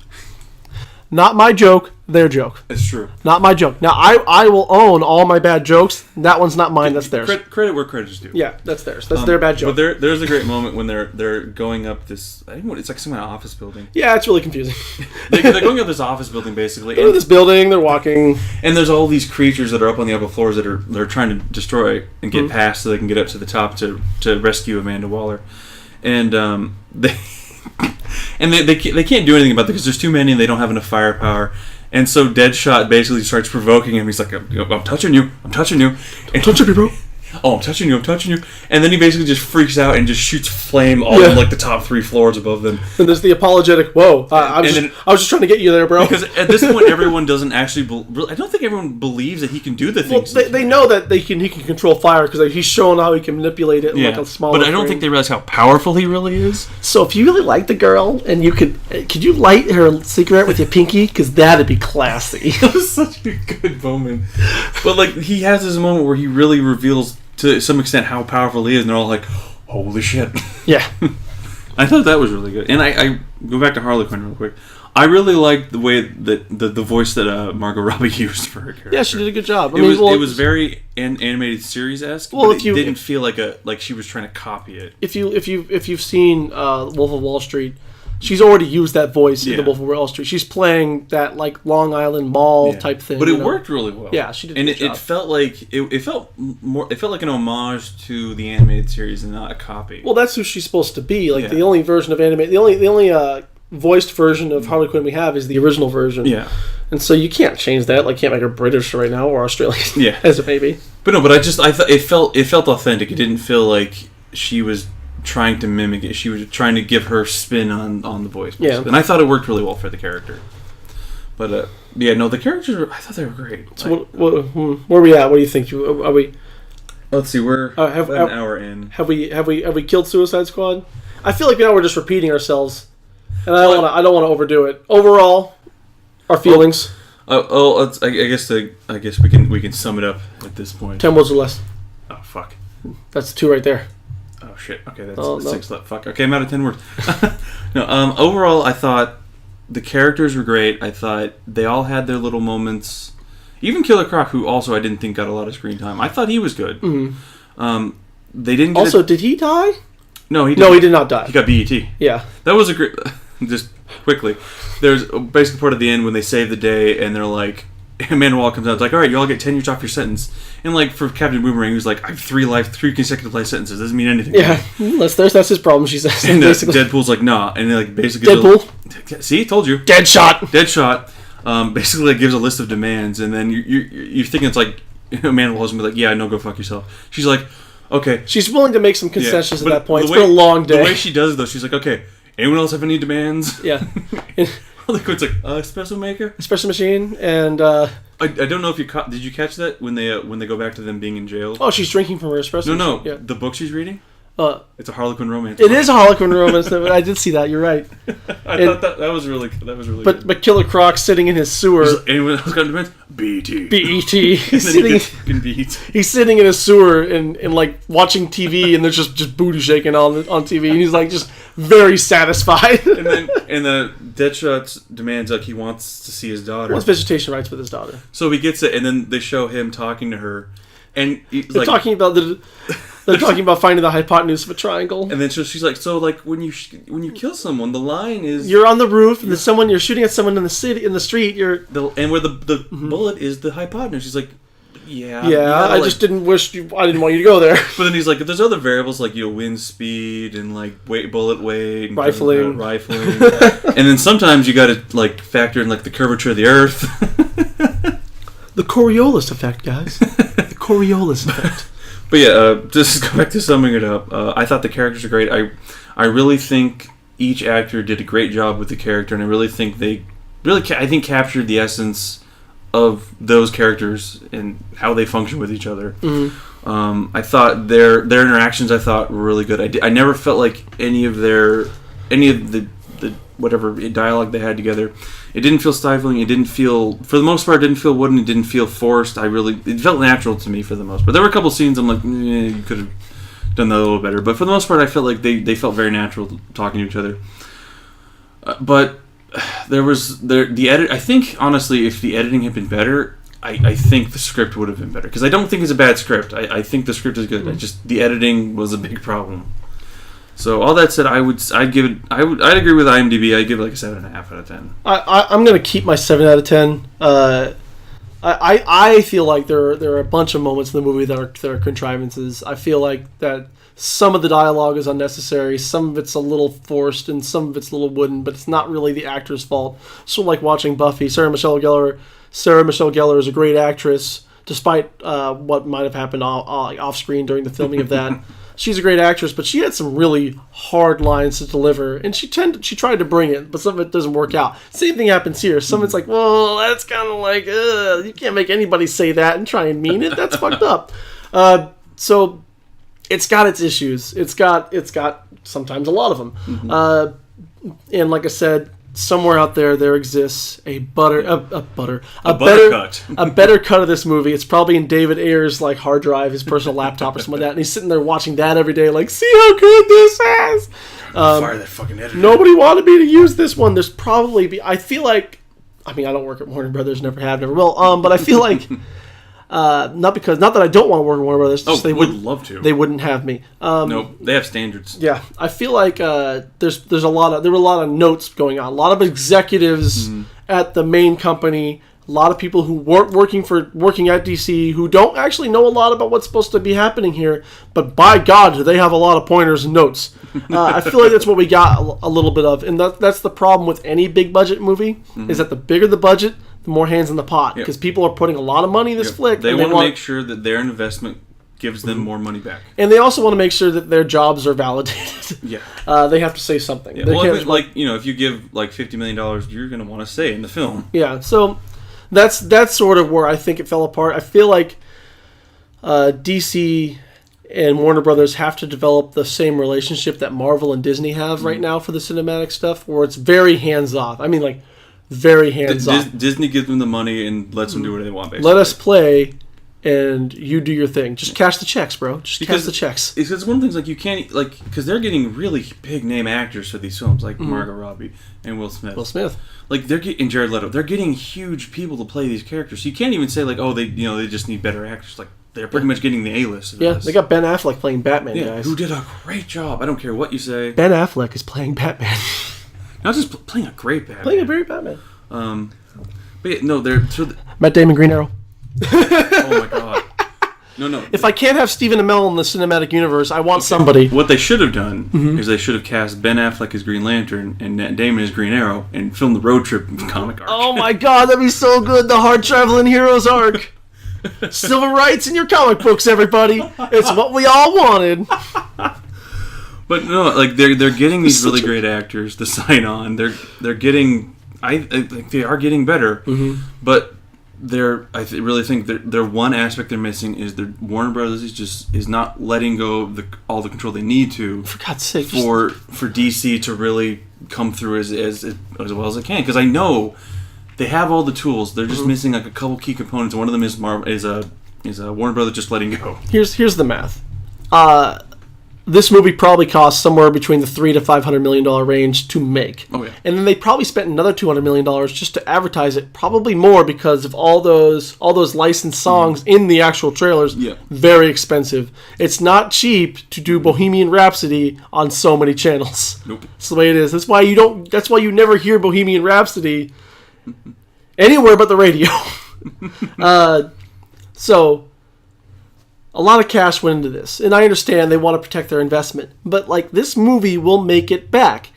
Not my joke, their joke. It's true. Not my joke. Now, I will own all my bad jokes. That one's not mine, that's theirs. Credit where credit is due. Yeah, that's theirs. That's their bad joke. But there's a great moment when they're going up this, I think it's like some kind of office building. Yeah, it's really confusing. They're going up this office building, basically. They're in this building, they're walking. And there's all these creatures that are up on the upper floors that they're trying to destroy and get past so they can get up to the top to rescue Amanda Waller. And they can't do anything about it because there's too many and they don't have enough firepower. And so Deadshot basically starts provoking him. He's like, I'm touching you. And, touching you, bro. Oh, I'm touching you. And then he basically just freaks out and just shoots flame all on like the top 3 floors above them. And there's the apologetic, whoa, I was just trying to get you there, bro. Because at this point, everyone doesn't actually... I don't think everyone believes that he can do the things. Well, they know that he can control fire because he's showing how he can manipulate it in like a smaller But I don't think they realize how powerful he really is. So if you really like the girl and you could you light her cigarette with your pinky? Because that'd be classy. That was such a good moment. But like he has this moment where he really reveals to some extent how powerful he is, and they're all like, holy shit. Yeah. I thought that was really good. And I go back to Harley Quinn real quick. I really liked the way that the voice that Margot Robbie used for her character. Yeah, she did a good job. It was very animated series-esque, but it didn't feel like she was trying to copy it. If you've seen Wolf of Wall Street, she's already used that voice in the Wolf of Wall Street. She's playing that like Long Island Mall type thing. But it worked really well. Yeah, she did. And it felt like it felt like an homage to the animated series and not a copy. Well, that's who she's supposed to be. Like the only version of the only voiced version of Harley Quinn we have is the original version. Yeah. And so you can't change that. Like, can't make her British right now or Australian. Yeah. As it may be. But no, I thought it felt authentic. It didn't feel like she was trying to mimic it. She was trying to give her spin on the voice. Yeah. And I thought it worked really well for the character. But the characters, I thought they were great. So where are we at? What do you think? Are we? Let's see. We're an hour in. Have we killed Suicide Squad? I feel like now we're just repeating ourselves, and I don't want to overdo it. Overall, our feelings. I guess we can sum it up at this point. 10 words or less. Oh fuck. That's 2 right there. Oh shit. Okay, that's 6 left. Fuck. Okay, I'm out of 10 words. No. Overall, I thought the characters were great. I thought they all had their little moments. Even Killer Croc, who also I didn't think got a lot of screen time. I thought he was good. Mm-hmm. They didn't. Did he die? No, he didn't. No, he did not die. He got BET. Yeah. That was a great... Just quickly. There's basically part of the end when they save the day and they're like... Amanda Waller comes out, it's like, alright, you all get 10 years off your sentence. And like, for Captain Boomerang, who's like, I have 3 consecutive life sentences. Doesn't mean anything. Yeah. That's his problem, she says. And Deadpool's like, nah. And like, basically... Deadpool? See? Told you. Deadshot. Basically like, gives a list of demands. And then you're thinking it's like... Amanda Waller's going to be like, yeah, no, go fuck yourself. She's like... Okay. She's willing to make some concessions at that point. It's been a long day. The way she does it, though, she's like, okay, anyone else have any demands? Yeah. It's like, espresso maker? Espresso machine, and... I don't know if you caught... Did you catch that when they go back to them being in jail? Oh, she's drinking from her espresso machine? No. Yeah. The book she's reading? It's a Harlequin romance. It is a Harlequin romance. I did see that. You're right. I thought that was really good. But Killer Croc's sitting in his sewer. Anyone else got demands? BT. He's sitting in his sewer and like watching TV, and there's just booty shaking on TV, and he's like just very satisfied. and the Deadshot's demands like he wants to see his daughter. He wants visitation rights with his daughter. So he gets it, and then they show him talking to her, and they're talking about They're talking about finding the hypotenuse of a triangle. And then she's like, so like when you kill someone, the line is you're on the roof, and you're shooting at someone in the street. And where the bullet is the hypotenuse. She's like, yeah. I just didn't want you to go there. But then he's like, there's other variables like wind speed and like bullet weight, and rifling, and then sometimes you got to like factor in like the curvature of the Earth. The Coriolis effect, guys. The Coriolis effect. But yeah, just go back to summing it up. I thought the characters are great. I really think each actor did a great job with the character, and I really think they captured the essence of those characters and how they function with each other. Mm-hmm. I thought their interactions were really good. I never felt like any of the whatever dialogue they had together. It didn't feel stifling. It didn't feel, for the most part, it didn't feel wooden. It didn't feel forced. It felt natural to me for the most part. There were a couple scenes I'm like, you could have done that a little better. But for the most part, I felt like they felt very natural talking to each other. But there was the edit. I think honestly, if the editing had been better, I think the script would have been better. Because I don't think it's a bad script. I think the script is good. The editing was a big problem. So all that said, I'd agree with IMDb. I'd give it like a 7.5 out of 10. I'm going to keep my 7 out of 10. I feel like there are a bunch of moments in the movie that are contrivances. I feel like that some of the dialogue is unnecessary, some of it's a little forced, and some of it's a little wooden. But it's not really the actor's fault. So like watching Buffy, Sarah Michelle Gellar is a great actress, despite what might have happened off screen during the filming of that. She's a great actress, but she had some really hard lines to deliver, and she tried to bring it, but some of it doesn't work out. Same thing happens here. Some of it's like, well, that's kind of like, you can't make anybody say that and try and mean it. That's fucked up. So it's got its issues. It's got sometimes a lot of them. Mm-hmm. And like I said, somewhere out there exists a better cut of this movie. It's probably in David Ayer's like hard drive, his personal laptop or something like that, and he's sitting there watching that every day, like, see how good this is. Fire that fucking editor. Nobody wanted me to use this one. There's probably I feel like, I don't work at Warner Brothers, never have, never will. But I feel like not that I don't want to work at Warner Brothers. Just they would love to. They wouldn't have me. No, they have standards. Yeah, I feel like there were a lot of notes going on. A lot of executives at the main company. A lot of people who weren't working at DC who don't actually know a lot about what's supposed to be happening here. But by God, do they have a lot of pointers and notes. I feel like that's what we got a little bit of, and that's the problem with any big budget movie. Is that the bigger the budget, the more hands in the pot, because people are putting a lot of money in this flick. They want to make sure that their investment gives them more money back, and they also want to make sure that their jobs are validated. They have to say something. Yeah. Well, if you give like $50 million, you're going to want to say in the film. Yeah, so that's sort of where I think it fell apart. I feel like DC and Warner Brothers have to develop the same relationship that Marvel and Disney have right now for the cinematic stuff, where it's very hands off. Very hands-off. Disney gives them the money and lets them do what they want, basically. Let us play, and you do your thing. Just cash the checks, bro. Cash the checks. It's one of the things, you can't, because they're getting really big-name actors for these films, like Margot Robbie and Will Smith. They're getting Jared Leto. They're getting huge people to play these characters. So you can't even say, they just need better actors. They're pretty much getting the A-list. Yeah, they got Ben Affleck playing Batman, guys. Who did a great job. I don't care what you say. Ben Affleck is playing Batman. Not just playing a great Batman. Playing a great Batman. But yeah, no, they're... Matt Damon, Green Arrow. Oh my god. No. If I can't have Stephen Amell in the cinematic universe, I want somebody. What they should have done is they should have cast Ben Affleck as Green Lantern and Matt Damon as Green Arrow and filmed the road trip comic arc. Oh my god, that'd be so good, the hard traveling heroes arc. Civil rights in your comic books, everybody. It's what we all wanted. But no, they're getting these really great actors to sign on. They're getting, I think they are getting better. But I really think their one aspect they're missing is Warner Brothers is not letting go of all the control they need to. For God's sake, for DC to really come through as well as it can. Because I know they have all the tools. They're just missing a couple key components. One of them is Warner Brothers just letting go. Here's the math. This movie probably cost somewhere between the $300 to $500 million range to make. Oh yeah. And then they probably spent another $200 million just to advertise it. Probably more because of all those licensed songs in the actual trailers. Yeah. Very expensive. It's not cheap to do Bohemian Rhapsody on so many channels. Nope. That's the way it is. That's why you never hear Bohemian Rhapsody anywhere but the radio. So a lot of cash went into this, and I understand they want to protect their investment, but this movie will make it back,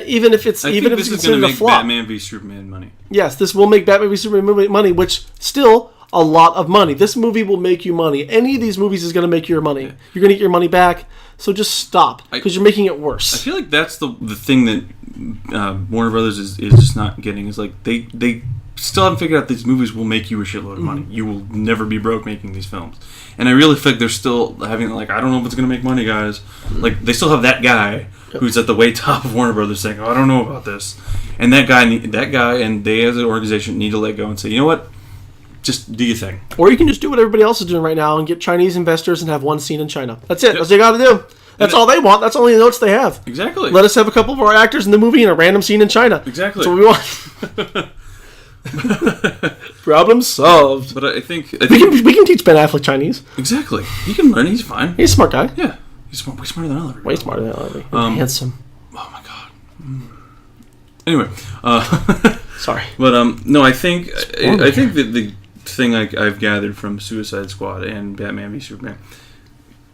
even if it's considered a flop. Batman v Superman money. Yes, this will make Batman v Superman money, which still a lot of money. This movie will make you money. Any of these movies is going to make you your money. Yeah. You're going to get your money back. So just stop, because you're making it worse. I feel like that's the thing that Warner Brothers is just not getting. Is like they still haven't figured out these movies will make you a shitload of money. You will never be broke making these films. And I really think they're still having, like, I don't know if it's going to make money, guys. Like, they still have that guy who's at the way top of Warner Brothers saying, oh, I don't know about this. And that guy and they as an organization need to let go and say, you know what? Just do your thing. Or you can just do what everybody else is doing right now and get Chinese investors and have one scene in China. That's it. That's what you got to do. That's all they want. That's only the notes they have. Exactly. Let us have a couple of our actors in the movie and a random scene in China. Exactly. That's what we want. Problem solved. But I think we can teach Ben Affleck Chinese. Exactly. He can learn. He's fine. He's a smart guy. Yeah. He's way smarter than Oliver. Way smarter than Oliver. Handsome. Oh my god. Anyway. Sorry. But no, I think that the thing I've gathered from Suicide Squad and Batman v Superman,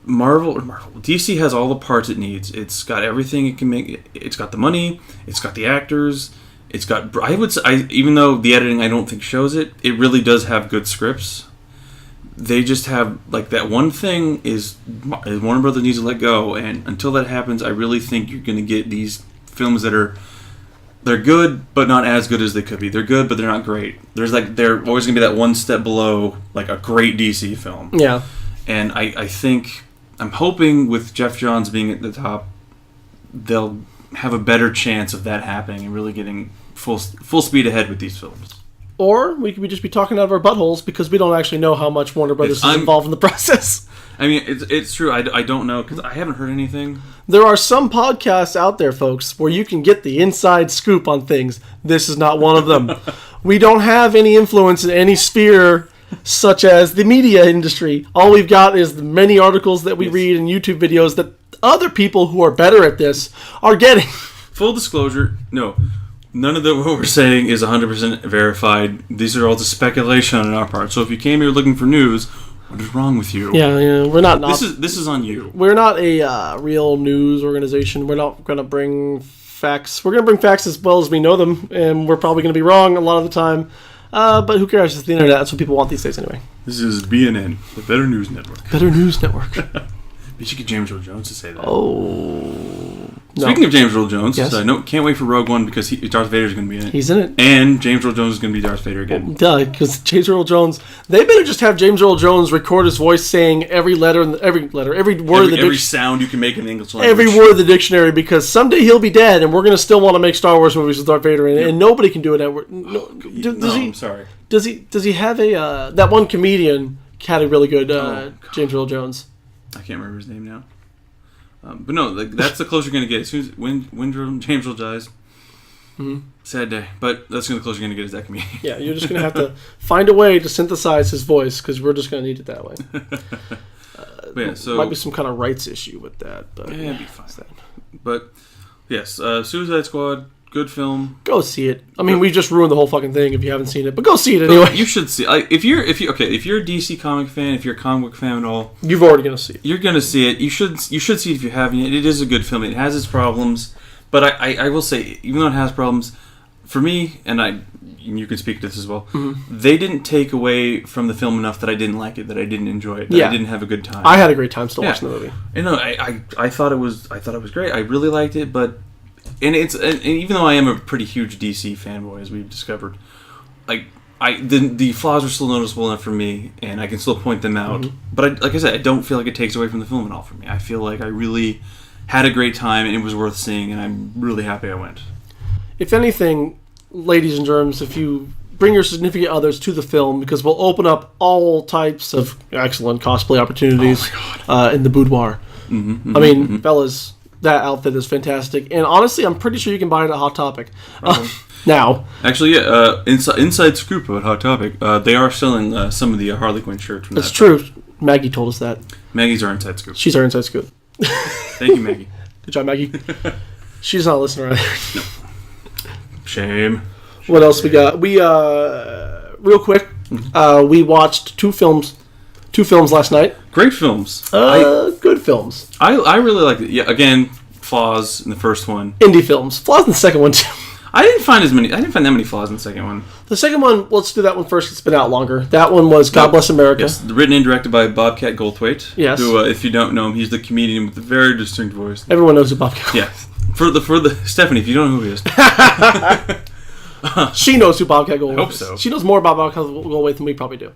DC has all the parts it needs. It's got everything it can make. It's got the money. It's got the actors. It's got. I would say, even though the editing I don't think shows it, it really does have good scripts. They just have, like, that one thing is Warner Brothers needs to let go, and until that happens, I really think you're going to get these films that they're good, but not as good as they could be. They're good, but they're not great. They're always going to be that one step below, like, a great DC film. Yeah. And I think, I'm hoping with Jeff Johns being at the top, they'll have a better chance of that happening and really getting full speed ahead with these films. Or we could just be talking out of our buttholes because we don't actually know how much Warner Brothers is involved in the process. I mean, it's true. I don't know because I haven't heard anything. There are some podcasts out there, folks, where you can get the inside scoop on things. This is not one of them. We don't have any influence in any sphere such as the media industry. All we've got is the many articles that we read and YouTube videos that other people who are better at this are getting. Full disclosure, no. None of what we're saying is 100% verified. These are all just speculation on our part. So if you came here looking for news, what is wrong with you? Yeah, we're not. This is on you. We're not a real news organization. We're not going to bring facts. We're going to bring facts as well as we know them, and we're probably going to be wrong a lot of the time. But who cares? It's the internet. That's what people want these days anyway. This is BNN, the Better News Network. Better News Network. You should get James Earl Jones to say that. Oh. Speaking of James Earl Jones, yes. Can't wait for Rogue One because Darth Vader's going to be in it. He's in it. And James Earl Jones is going to be Darth Vader again. Duh, because James Earl Jones, they better just have James Earl Jones record his voice saying every word of the every sound you can make in the English language. Every word of the dictionary, because someday he'll be dead and we're going to still want to make Star Wars movies with Darth Vader in it, and nobody can do it. I'm sorry. Does he have a that one comedian had a really good James Earl Jones? I can't remember his name now. But no, that's the closest you're going to get. As soon as when James Earl dies, sad day. But that's the closest you're going to get is that comedian. Yeah, you're just going to have to find a way to synthesize his voice because we're just going to need it that way. Might be some kind of rights issue with that. But yeah, it'd be fine. But yes, Suicide Squad. Good film. Go see it. I mean, we just ruined the whole fucking thing if you haven't seen it, but go see it anyway. You should see. If you're a DC comic fan, if you're a comic book fan at all, you've already gonna see it. You're gonna see it. You should see it if you haven't yet. It is a good film. It has its problems, but I will say, even though it has problems, for me, and you can speak to this as well. They didn't take away from the film enough that I didn't like it, that I didn't enjoy it, that I didn't have a good time. I had a great time still watching the movie. And no, I thought it was great. I really liked it, but. And even though I am a pretty huge DC fanboy, as we've discovered, the flaws are still noticeable enough for me, and I can still point them out. But like I said, I don't feel like it takes away from the film at all for me. I feel like I really had a great time, and it was worth seeing, and I'm really happy I went. If anything, ladies and germs, if you bring your significant others to the film, because we'll open up all types of excellent cosplay opportunities in the boudoir. I mean, fellas... That outfit is fantastic, and honestly, I'm pretty sure you can buy it at Hot Topic now. Actually, yeah. Inside scoop about Hot Topic. They are selling some of the Harley Quinn shirts. That's true. Maggie told us that. Maggie's our inside scoop. She's our inside scoop. Thank you, Maggie. Good job, Maggie. She's not a listener either. No. Shame. What else we got? We real quick. We watched two films last night. Great films. Good films. I really liked it. Yeah, again, flaws in the first one. Indie films. Flaws in the second one, too. I didn't find that many flaws in the second one. The second one, let's do that one first. It's been out longer. That one was God Bless America. Yes, written and directed by Bobcat Goldthwait. Yes. Who, if you don't know him, he's the comedian with a very distinct voice. Everyone knows who Bobcat. Yeah. For the Stephanie, if you don't know who he is. She knows who Bobcat Goldthwait is. I hope so. She knows more about Bobcat Goldthwait than we probably do.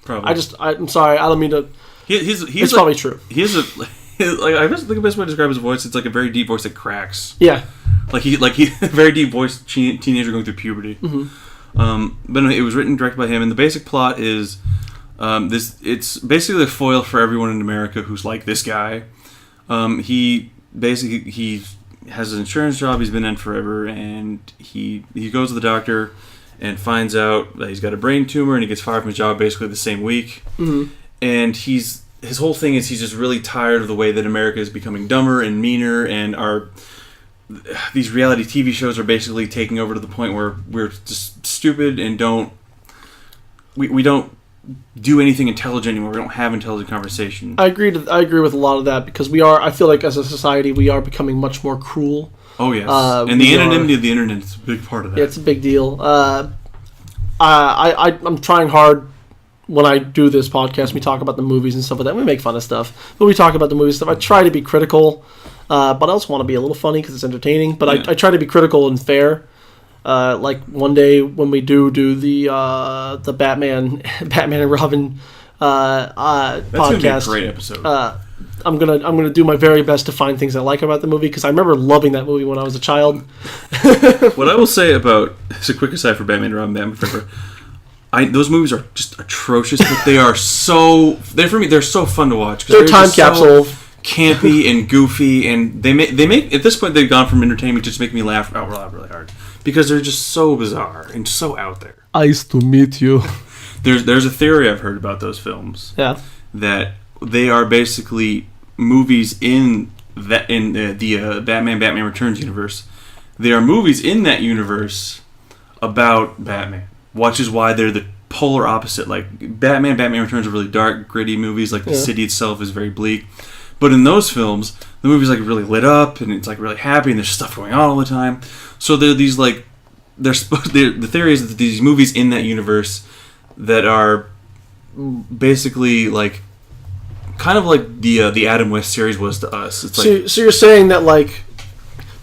Probably. I'm sorry. I don't mean to. It's probably true. I think the best way to describe his voice, it's like a very deep voice that cracks. Yeah. Like he a very deep voice teenager going through puberty. Mm-hmm. But no, it was written and directed by him, and the basic plot is it's basically a foil for everyone in America who's like this guy. He has an insurance job he's been in forever, and he goes to the doctor and finds out that he's got a brain tumor, and he gets fired from his job basically the same week. Mm-hmm. And his whole thing is he's just really tired of the way that America is becoming dumber and meaner, and these reality TV shows are basically taking over to the point where we're just stupid and we don't do anything intelligent anymore. We don't have intelligent conversation. I agree with a lot of that because I feel like as a society we are becoming much more cruel. Oh yes, and the anonymity of the internet is a big part of that. Yeah, it's a big deal. I'm trying hard when I do this podcast. We talk about the movies and stuff like that. We make fun of stuff, but we talk about the movie stuff. I try to be critical, but I also want to be a little funny because it's entertaining. But yeah. I try to be critical and fair. Like one day when we do the Batman and Robin podcast, that's gonna be a great episode. I'm gonna do my very best to find things I like about the movie because I remember loving that movie when I was a child. What I will say about, it's a quick aside for Batman and Robin, Batman Forever. Those movies are just atrocious, but they're so fun to watch. They're time capsule. Campy and goofy, and they make at this point they've gone from entertainment to just make me laugh out loud really hard because they're just so bizarre and so out there. Nice to meet you. There's a theory I've heard about those films. Yeah. That they are basically movies in the Batman Returns universe. They are movies in that universe about Batman, which is why they're the polar opposite. Like Batman Returns are really dark, gritty movies. Like the city itself is very bleak. But in those films, the movie's like really lit up and it's like really happy and there's stuff going on all the time. So they're these like the theory is that these movies in that universe that are basically like kind of like the Adam West series was to us. It's like, so you're saying that like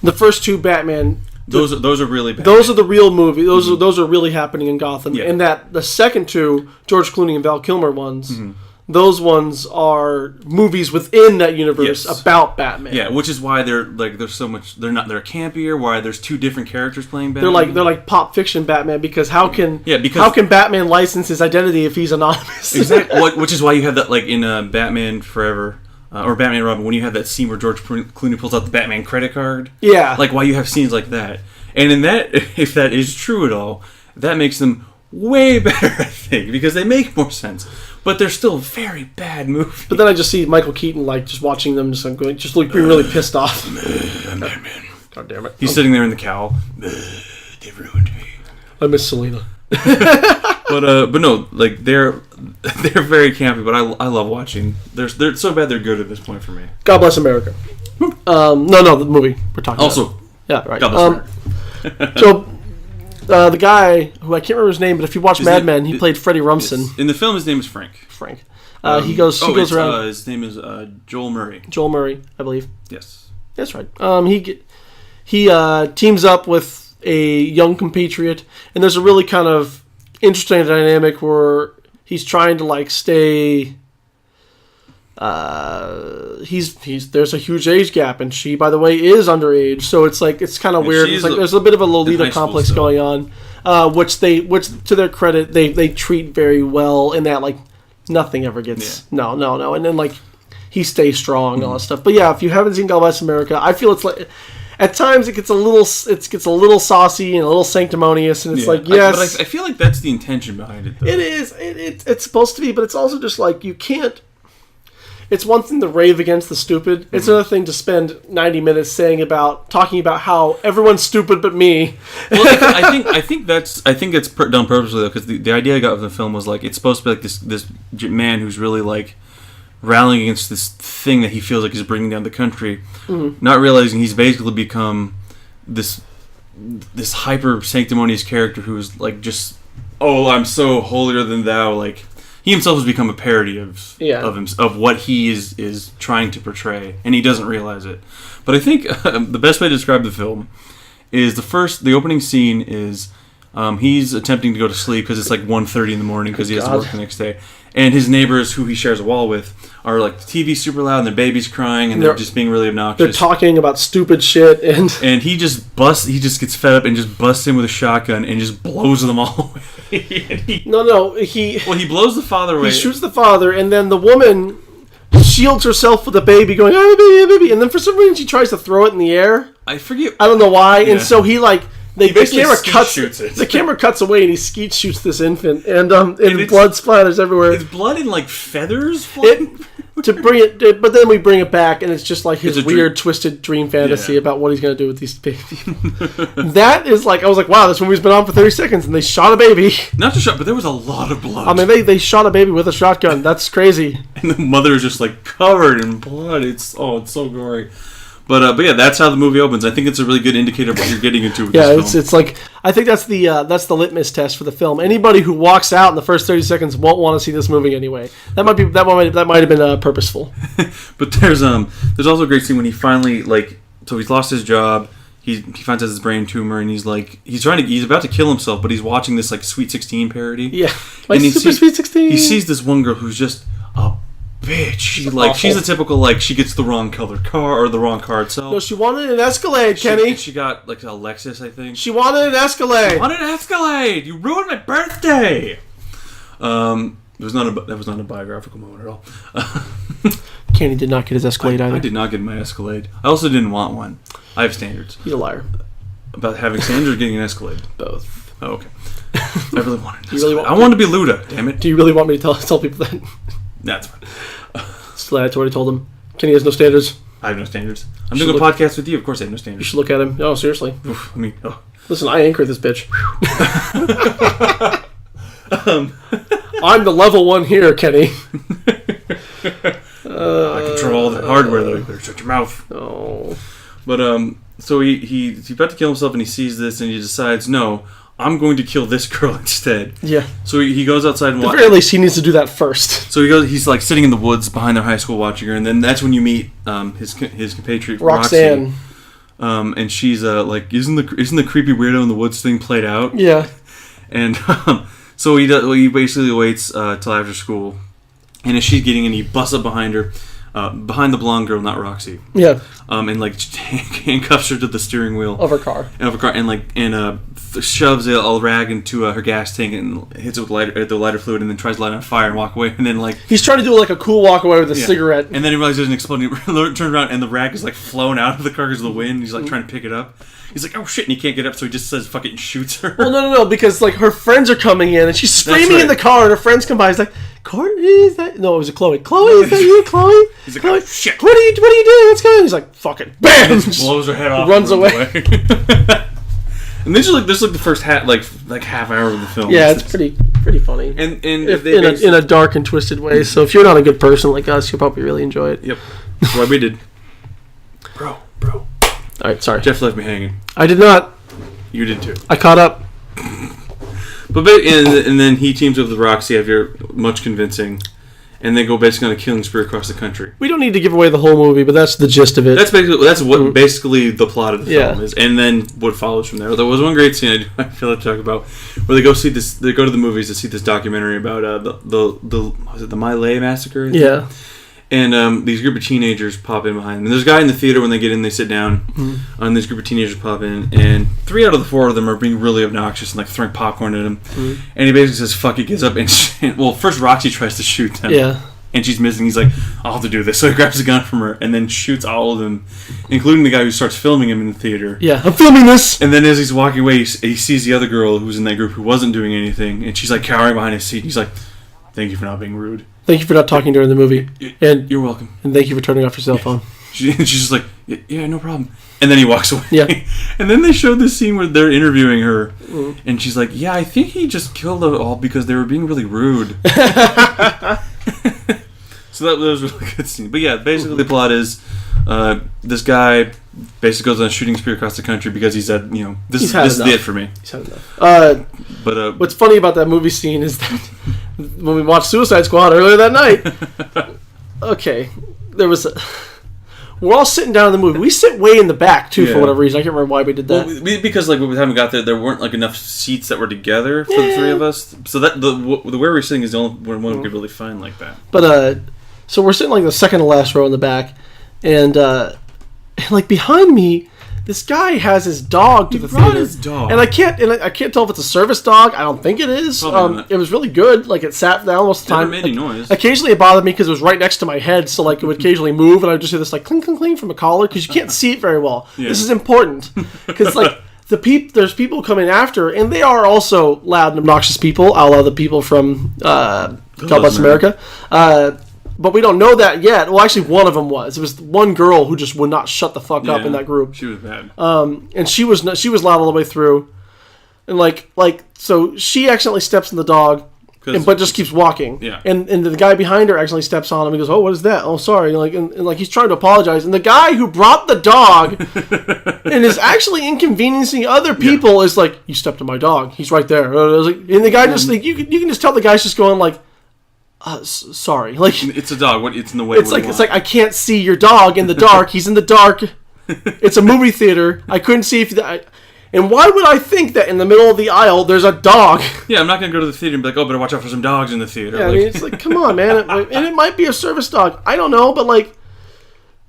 the first two Batman, those are really bad. Those are the real movies. Those are really happening in Gotham. Yeah. And that the second two George Clooney and Val Kilmer ones. Mm-hmm. Those ones are movies within that universe about Batman. Yeah, which is why they're so much. They're campier. Why there's two different characters playing Batman. They're like pop fiction Batman because how can Batman license his identity if he's anonymous? Exactly. Which is why you have that like in Batman Forever or Batman and Robin when you have that scene where George Clooney pulls out the Batman credit card. Yeah. Like why you have scenes like that, and in that, if that is true at all, that makes them way better, I think, because they make more sense. But they're still very bad movies. But then I just see Michael Keaton like just watching them, just being really pissed off. I'm Batman. God damn it! He's sitting there in the cowl. They ruined me. I miss Selena. but no, like they're very campy. But I love watching. They're so bad they're good at this point for me. God Bless America. No, the movie we're talking also, about. Yeah, right. God Bless America. So. The guy who I can't remember his name, but if you watch Mad Men, he played Freddie Rumsen. Yes. In the film, his name is Frank. He goes around. His name is Joel Murray. Joel Murray, I believe. Yes, that's right. He teams up with a young compatriot, and there's a really kind of interesting dynamic where he's trying to like stay. There's a huge age gap, and she, by the way, is underage. So it's kind of weird. It's like there's a bit of a Lolita complex going on, which to their credit they treat very well. In that like nothing ever gets no, and then like he stays strong and all that stuff. But yeah, if you haven't seen God Bless America, I feel it's like at times it gets a little saucy and a little sanctimonious, and it's like yes, but I feel like that's the intention behind it. Though. It is. It's supposed to be, but it's also just like you can't. It's one thing to rave against the stupid. It's another thing to spend 90 minutes talking about how everyone's stupid but me. Well, I think that's done purposely though, because the idea I got of the film was like it's supposed to be like this man who's really like rallying against this thing that he feels like is bringing down the country, not realizing he's basically become this this hyper sanctimonious character who's like just, oh, I'm so holier than thou. Like he himself has become a parody of what he is trying to portray, and he doesn't realize it. But I think the best way to describe the film is the opening scene is he's attempting to go to sleep because it's like 1:30 in the morning because he has to work the next day. And his neighbors, who he shares a wall with, are like, the TV's super loud and their baby's crying and they're just being really obnoxious. They're talking about stupid shit. And he just gets fed up and just busts in with a shotgun and just blows them all away. He blows the father away. He shoots the father, and then the woman shields herself with the baby, going, "Oh, baby, oh, baby," and then for some reason she tries to throw it in the air. I forget. I don't know why. Yeah. And so he like the camera cuts away, and he skeet shoots this infant, and blood splatters everywhere. It's blood and like feathers. But then we bring it back, and it's just like his weird, twisted dream fantasy about what he's going to do with these babies. That is like, I was like, wow, this movie's been on for 30 seconds, and they shot a baby. Not just shot, but there was a lot of blood. I mean, they shot a baby with a shotgun. That's crazy. And the mother is just like covered in blood. It's so gory. But yeah, that's how the movie opens. I think it's a really good indicator of what you're getting into with this film. It's like, I think that's the litmus test for the film. Anybody who walks out in the first 30 seconds won't want to see this movie anyway. That might have been purposeful. But there's also a great scene when he finally so he's lost his job. He finds out his brain tumor, and he's about to kill himself, but he's watching this like Sweet 16 parody. Yeah, Sweet 16. He sees this one girl who's just a bitch. She's the typical she gets the wrong colored car or the wrong car itself. No, she wanted an Escalade, Kenny. She got like a Lexus, I think. She wanted an Escalade. You ruined my birthday. That was not a biographical moment at all. Kenny did not get his Escalade either. I did not get my Escalade. I also didn't want one. I have standards. You're a liar. About having standards or getting an Escalade? Both. Oh, okay. I really wanted an Escalade. I wanted to be Luda, damn it. Do you really want me to tell people that? That's fine. That's what I told him. Kenny has no standards. I have no standards. I'm doing a podcast with you. Of course I have no standards. You should look at him. Oh, seriously. Oof, Listen, I anchor this bitch. I'm the level one here, Kenny. I control all the hardware, though. You better shut your mouth. Oh. But, so he's about to kill himself, and he sees this, and he decides, no, I'm going to kill this girl instead. Yeah. So he goes outside and at the very least, he needs to do that first. So he's like sitting in the woods behind their high school watching her, and then that's when you meet his compatriot Roxanne. And she's isn't the creepy weirdo in the woods thing played out? Yeah. And so he basically waits till after school, and as she's getting in, he busts up behind her. Behind the blonde girl, not Roxy. Yeah. And handcuffs her to the steering wheel of her car. And shoves a rag into her gas tank and hits it with the lighter fluid, and then tries to light it on fire and walk away. And then he's trying to do a cool walk away with a cigarette. And then he realizes there's an explosion. He turns around and the rag is flown out of the car because of the wind. He's trying to pick it up. He's like, oh shit, and he can't get up, so he just says fuck it and shoots her. Well, no, because her friends are coming in and she's screaming in the car, and her friends come by. He's like, Courtney, is that? No, it was Chloe. Chloe, is that you, Chloe? He's like, Chloe, oh shit. What are you doing? What's going on? He's like, fuck it. Bam! Just blows her head off. Runs away. And this is the first half hour of the film. Yeah, it's pretty funny. And in a dark and twisted way. So if you're not a good person like us, you'll probably really enjoy it. Yep. That's why we did. Bro. All right, sorry. Jeff left me hanging. I did not. You did too. I caught up. And then he teams up with Roxy after much convincing, and they go basically on a killing spree across the country. We don't need to give away the whole movie, but that's the gist of it. That's what basically the plot of the film is, and then what follows from there. There was one great scene I feel like to talk about where they go see this. They go to the movies to see this documentary about the My Lai massacre. Yeah. And these group of teenagers pop in behind them. And there's a guy in the theater when they get in, they sit down. And this group of teenagers pop in, and 3 out of the 4 of them are being really obnoxious and throwing popcorn at him. And he basically says, fuck it, gets up and first Roxy tries to shoot them. Yeah. And she's missing. He's like, I'll have to do this. So he grabs a gun from her and then shoots all of them, including the guy who starts filming him in the theater. Yeah, I'm filming this! And then as he's walking away, he sees the other girl who's in that group who wasn't doing anything, and she's cowering behind his seat. And he's like, thank you for not being rude. Thank you for not talking during the movie. And you're welcome. And thank you for turning off your cell phone. She's just like, yeah, no problem. And then he walks away. Yeah. And then they showed this scene where they're interviewing her. And she's like, yeah, I think he just killed them all because they were being really rude. So that was a really good scene. But yeah, basically the plot is this guy basically goes on a shooting spree across the country because he said, this is it for me. He's had enough. But what's funny about that movie scene is that when we watched Suicide Squad earlier that night, okay, there was we're all sitting down in the movie. We sit way in the back, too, for whatever reason. I can't remember why we did that. Well, because, by the time we got there weren't, enough seats that were together for the three of us. So that the where we're sitting is the only one we could really find like that. But, so we're sitting, the second to last row in the back. And, behind me, this guy has his dog to the theater. His dog. And I can't tell if it's a service dog. I don't think it is. It was really good. It sat down most of the time. Never made any noise. Occasionally it bothered me because it was right next to my head, so it would occasionally move, and I would just hear this clink, clink, clink from a collar because you can't see it very well. Yeah. This is important because there's people coming after, and they are also loud and obnoxious people, a la the people from God Bless America. But we don't know that yet. Well, actually, one of them was. It was one girl who just would not shut the fuck up in that group. She was bad. And she was loud all the way through. And so she accidentally steps on the dog, but just keeps walking. Yeah. And the guy behind her accidentally steps on him and goes, "Oh, what is that? Oh, sorry." And he's trying to apologize. And the guy who brought the dog and is actually inconveniencing other people is like, "You stepped on my dog. He's right there." And the guy just you can just tell the guy's just going sorry. It's a dog. It's in the way. It's I can't see your dog in the dark. He's in the dark. It's a movie theater. I couldn't see and why would I think that in the middle of the aisle there's a dog? Yeah, I'm not gonna go to the theater and be like, "Oh, better watch out for some dogs in the theater." Yeah, it's come on, man. And it might be a service dog. I don't know, but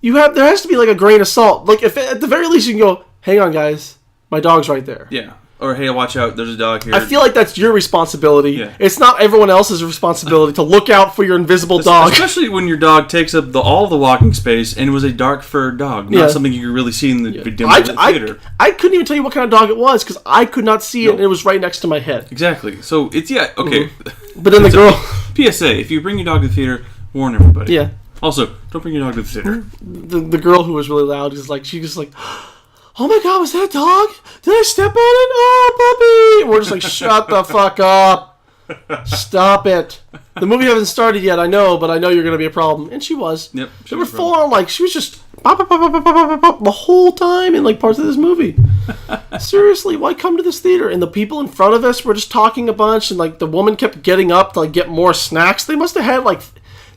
there has to be a grain of salt. If at the very least you can go, "Hang on, guys, my dog's right there." Yeah. Or, hey, watch out, there's a dog here. I feel like that's your responsibility. Yeah. It's not everyone else's responsibility to look out for your invisible dog. Especially when your dog takes up all of the walking space and was a dark furred dog. Not something you could really see in the theater. I couldn't even tell you what kind of dog it was because I could not see it and it was right next to my head. Exactly. So, it's, okay. Mm-hmm. But then the girl... PSA, if you bring your dog to the theater, warn everybody. Yeah. Also, don't bring your dog to the theater. The girl who was really loud is she's like... "Oh my God, was that a dog? Did I step on it? Oh, puppy!" And we're just shut the fuck up. Stop it. The movie hasn't started yet, I know, but I know you're going to be a problem. And she was. Yep. They were full on, she was just the whole time in, parts of this movie. Seriously, why come to this theater? And the people in front of us were just talking a bunch, and, the woman kept getting up to, get more snacks. They must have had,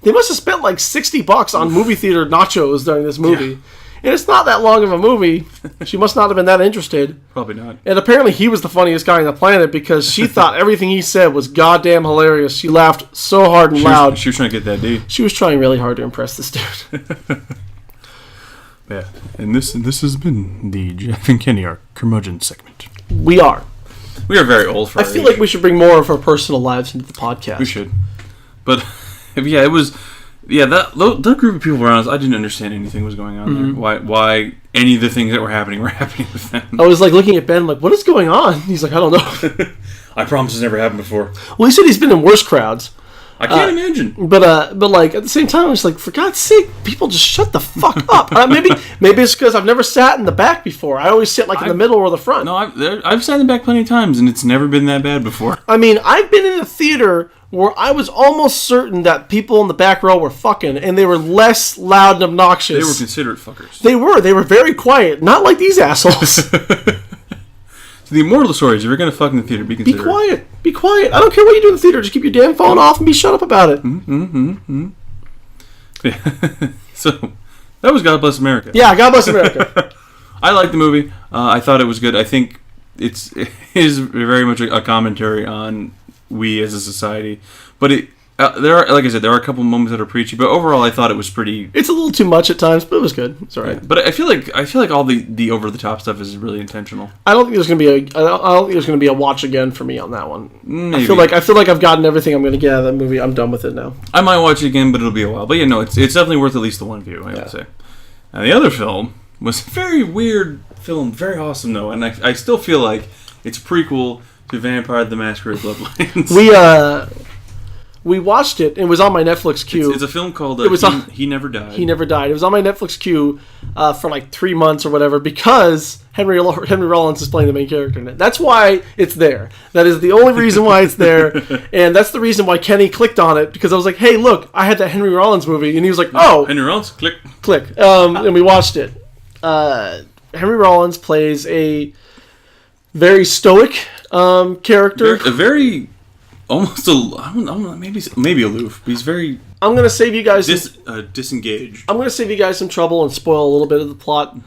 they must have spent, $60 on movie theater nachos during this movie. Yeah. And it's not that long of a movie. She must not have been that interested. Probably not. And apparently he was the funniest guy on the planet because she thought everything he said was goddamn hilarious. She laughed so hard and loud. She was trying to get that D. She was trying really hard to impress this dude. Yeah. And this has been the Jeff and Kenny, our curmudgeon segment. We are. We are very old for our feel like we should bring more of our personal lives into the podcast. We should. But, yeah, it was... Yeah, that group of people around us, I didn't understand anything was going on there. Why any of the things that were happening with them. I was looking at Ben, what is going on? He's like, I don't know. I promise it's never happened before. Well, he said he's been in worse crowds. I can't imagine. But at the same time, I was for God's sake, people just shut the fuck up. Maybe it's because I've never sat in the back before. I always sit in the middle or the front. No, I've sat in the back plenty of times, and it's never been that bad before. I've been in a theater where I was almost certain that people in the back row were fucking, and they were less loud and obnoxious. They were considerate fuckers. They were very quiet, not like these assholes. So the immortal story is, if you're going to fuck in the theater, be considerate. Be quiet. I don't care what you do in the theater. Just keep your damn phone off and be shut up about it. Yeah. So, that was God Bless America. Yeah, God Bless America. I liked the movie. I thought it was good. I think it is very much a commentary on we as a society, but there are, like I said, there are a couple moments that are preachy, but overall I thought it was pretty... It's a little too much at times, but it was good. It's alright. Yeah, but I feel like all the over the top stuff is really intentional. I don't think there's gonna be a watch again for me on that one. Maybe. I feel like I've gotten everything I'm gonna get out of that movie. I'm done with it now. I might watch it again, but it'll be a while. But yeah, no, it's definitely worth at least the one view, I would say. Now the other film was a very weird film, very awesome though, and I still feel like it's a prequel to Vampire the Masquerade Bloodlines. We watched it. It was on my Netflix queue. It's a film called He Never Died. He Never Died. It was on my Netflix queue for 3 months or whatever because Henry Rollins is playing the main character in it. That's why it's there. That is the only reason why it's there. And that's the reason why Kenny clicked on it because I was like, hey, look, I had that Henry Rollins movie. And he was like, oh. Henry Rollins? Click. And we watched it. Henry Rollins plays a very stoic character. A very almost I don't know, maybe aloof. But he's very. I'm gonna save you guys disengaged. I'm gonna save you guys some trouble and spoil a little bit of the plot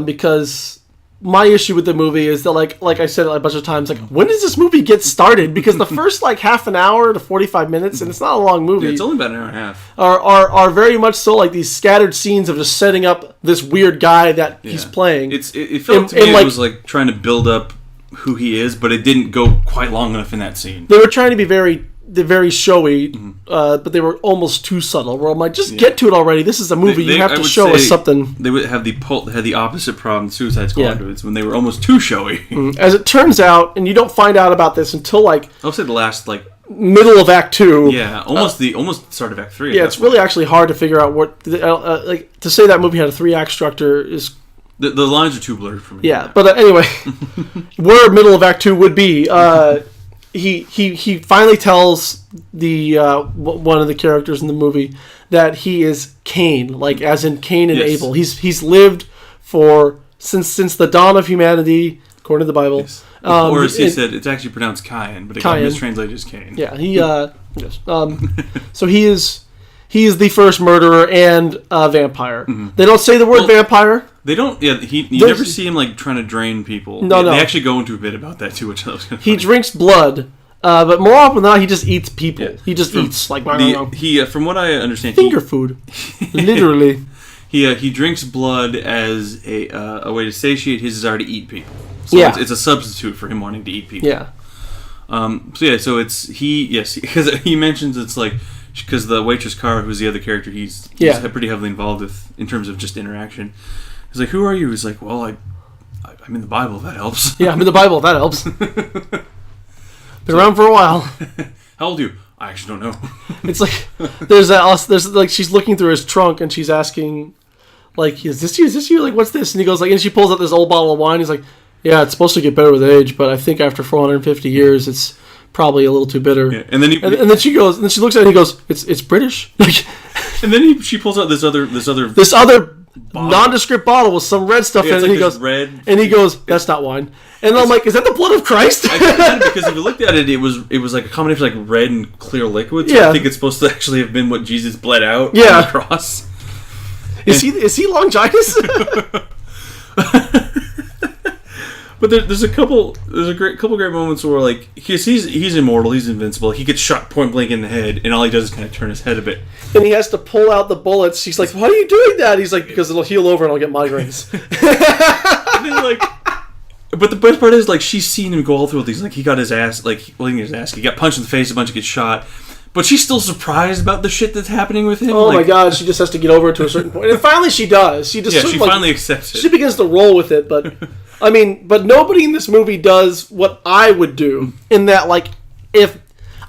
because my issue with the movie is that like I said a bunch of times, like, when does this movie get started? Because the first like half an hour to 45 minutes, and it's not a long movie. Yeah, it's only about an hour and a half. Are very much so like these scattered scenes of just setting up this weird guy that he's playing. It felt to me like, it was like trying to build up who he is, but it didn't go quite long enough in that scene. They were trying to be very showy, but they were almost too subtle. Where I'm like, just get to it already. This is a movie. You have to show us something. They would have the opposite problem Suicide Squad was when they were almost too showy. As it turns out, and you don't find out about this until like I'll say the last middle of Act 2. Yeah, almost start of Act 3. Yeah, it's really actually hard to figure out what like to say that movie had a 3-act structure is. The lines are too blurred for me. Yeah, but anyway, where middle of Act 2 would be, he finally tells the one of the characters in the movie that he is Cain, like as in Cain and Abel. He's lived since the dawn of humanity, according to the Bible. Yes. Or as he said, it's actually pronounced Cain, but it got mistranslated as Cain. Yeah, he yes. So he is the first murderer and vampire. They don't say the word vampire. They don't. Yeah, you never see him like trying to drain people. No. They actually go into a bit about that too, which I was. He drinks blood, but more often than not, he just eats people. Yeah. He just eats like from what I understand, finger food, literally. He drinks blood as a way to satiate his desire to eat people. So it's a substitute for him wanting to eat people. Yeah. So it's because he mentions it's like. Because the waitress Cara, who's the other character, he's pretty heavily involved with in terms of just interaction. He's like, "Who are you?" He's like, "Well, I'm in the Bible. If that helps." Yeah, I'm in the Bible. If that helps. Been around for a while. How old are you? I actually don't know. It's like there's like she's looking through his trunk and she's asking, like, "Is this you? Is this you? Like, what's this?" And he goes like, and she pulls out this old bottle of wine. He's like, "Yeah, it's supposed to get better with age, but I think after 450 years, it's." Probably a little too bitter. Yeah. And then she goes, and then she looks at it and he goes, "It's British." And then she pulls out this other bottle. Nondescript bottle with some red stuff in it. And he goes, and he goes, "That's not wine." And I'm like, "Is that the blood of Christ?" I think because if you looked at it, it was like a combination of like red and clear liquid. So I think it's supposed to actually have been what Jesus bled out on the cross. Is he Longinus? But there's a couple great moments where like he's immortal, he's invincible. He gets shot point blank in the head, and all he does is kind of turn his head a bit. And he has to pull out the bullets. She's like, "Why are you doing that?" He's like, "Because it'll heal over and I'll get migraines." And then, but the best part is like she's seen him go all through all these. Like he got his ass, he got punched in the face a bunch, gets shot. But she's still surprised about the shit that's happening with him. Oh my god, she just has to get over it to a certain point. And finally she does. She finally accepts it. She begins to roll with it, but but nobody in this movie does what I would do. In that, like, if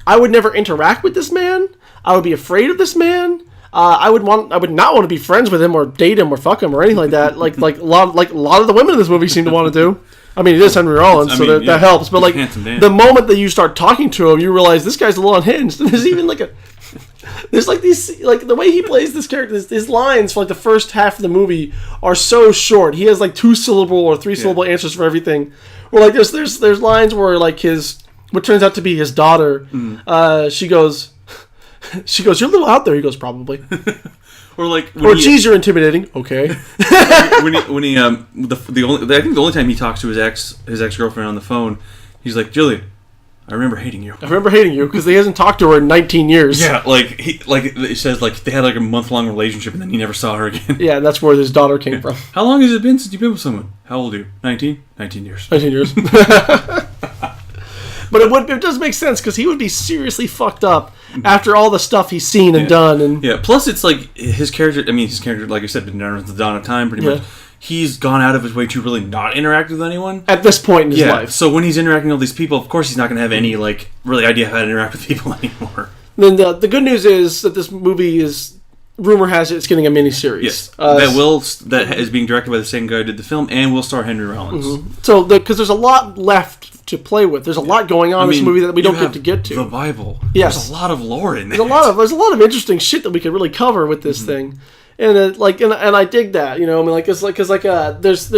I would never interact with this man, I would be afraid of this man. I would not want to be friends with him or date him or fuck him or anything like that. Like a lot of the women in this movie seem to want to do. I mean, it is Henry Rollins, that helps. But like the moment that you start talking to him, you realize this guy's a little unhinged. And there's even there's like these, like the way he plays this character, his lines for like the first half of the movie are so short. He has like 2-syllable or 3-syllable answers for everything. Or like there's lines where like what turns out to be his daughter, she goes, "You're a little out there." He goes, "Probably." Geez, you're intimidating. Okay. I think the only time he talks to his ex-girlfriend on the phone, he's like, "Jillian, I remember hating you." I remember hating you because he hasn't talked to her in 19 years. Yeah, he says like they had like a month-long relationship and then he never saw her again. Yeah, and that's where his daughter came from. How long has it been since you've been with someone? How old are you? 19? 19 years. 19 years. But it does make sense because he would be seriously fucked up after all the stuff he's seen and done. And plus it's like his character, like I said, been known as the dawn of time pretty much. He's gone out of his way to really not interact with anyone. At this point in his life. So when he's interacting with all these people, of course he's not going to have any like really idea how to interact with people anymore. Then the good news is that this movie is, rumor has it, it's getting a miniseries. Yes, that is being directed by the same guy who did the film and will star Henry Rollins. Mm-hmm. So because there's a lot left to play with. There's a lot going on in this movie that we don't get to. The Bible. Yes. There's a lot of lore in there. There's a lot of interesting shit that we could really cover with this thing. And and I dig that, you know. I mean, like, there's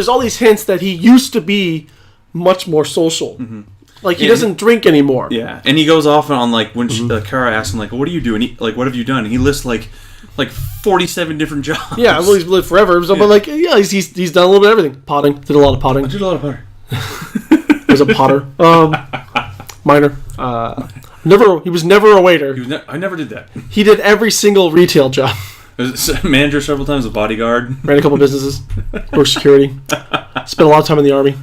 all these hints that he used to be much more social. Mm-hmm. Like, he doesn't drink anymore. Yeah, and he goes off on, like, when Kara asks him, like, what do you do? And he, like, what have you done? And he lists, like 47 different jobs. Yeah, well, he's lived forever. So, but, like, yeah, he's done a little bit of everything. Potting. Did a lot of potting. I did a lot of potting. He was a potter. Minor. He was never a waiter. I never did that. He did every single retail job. Was a manager several times, a bodyguard. Ran a couple businesses. Worked security. Spent a lot of time in the army.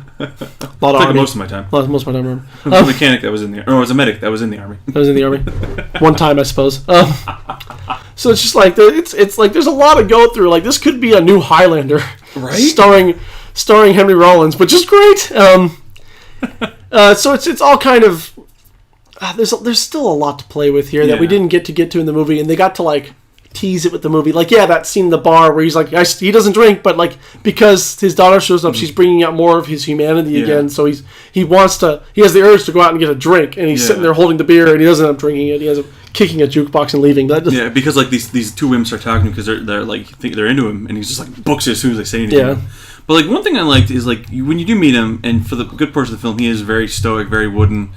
Most of my time. Most of my time. I was a mechanic that was in the army. Or I was a medic that was in the army. I was in the army. One time, I suppose. So it's just like, it's like there's a lot to go through. Like, this could be a new Highlander. Right? Starring Henry Rollins, which is great. So it's all kind of... there's still a lot to play with here that we didn't get to in the movie, and they got to, like, tease it with the movie. Like, yeah, that scene in the bar where he's like, he doesn't drink, but, like, because his daughter shows up, she's bringing out more of his humanity again, so he has the urge to go out and get a drink, and he's sitting there holding the beer, and he doesn't end up drinking it. He ends up kicking a jukebox and leaving. Because, like, these two women start talking because they're like, think they're into him, and he's just, like, books it as soon as they say anything. Yeah. But, like, one thing I liked is, like, when you do meet him, and for the good portion of the film, he is very stoic, very wooden,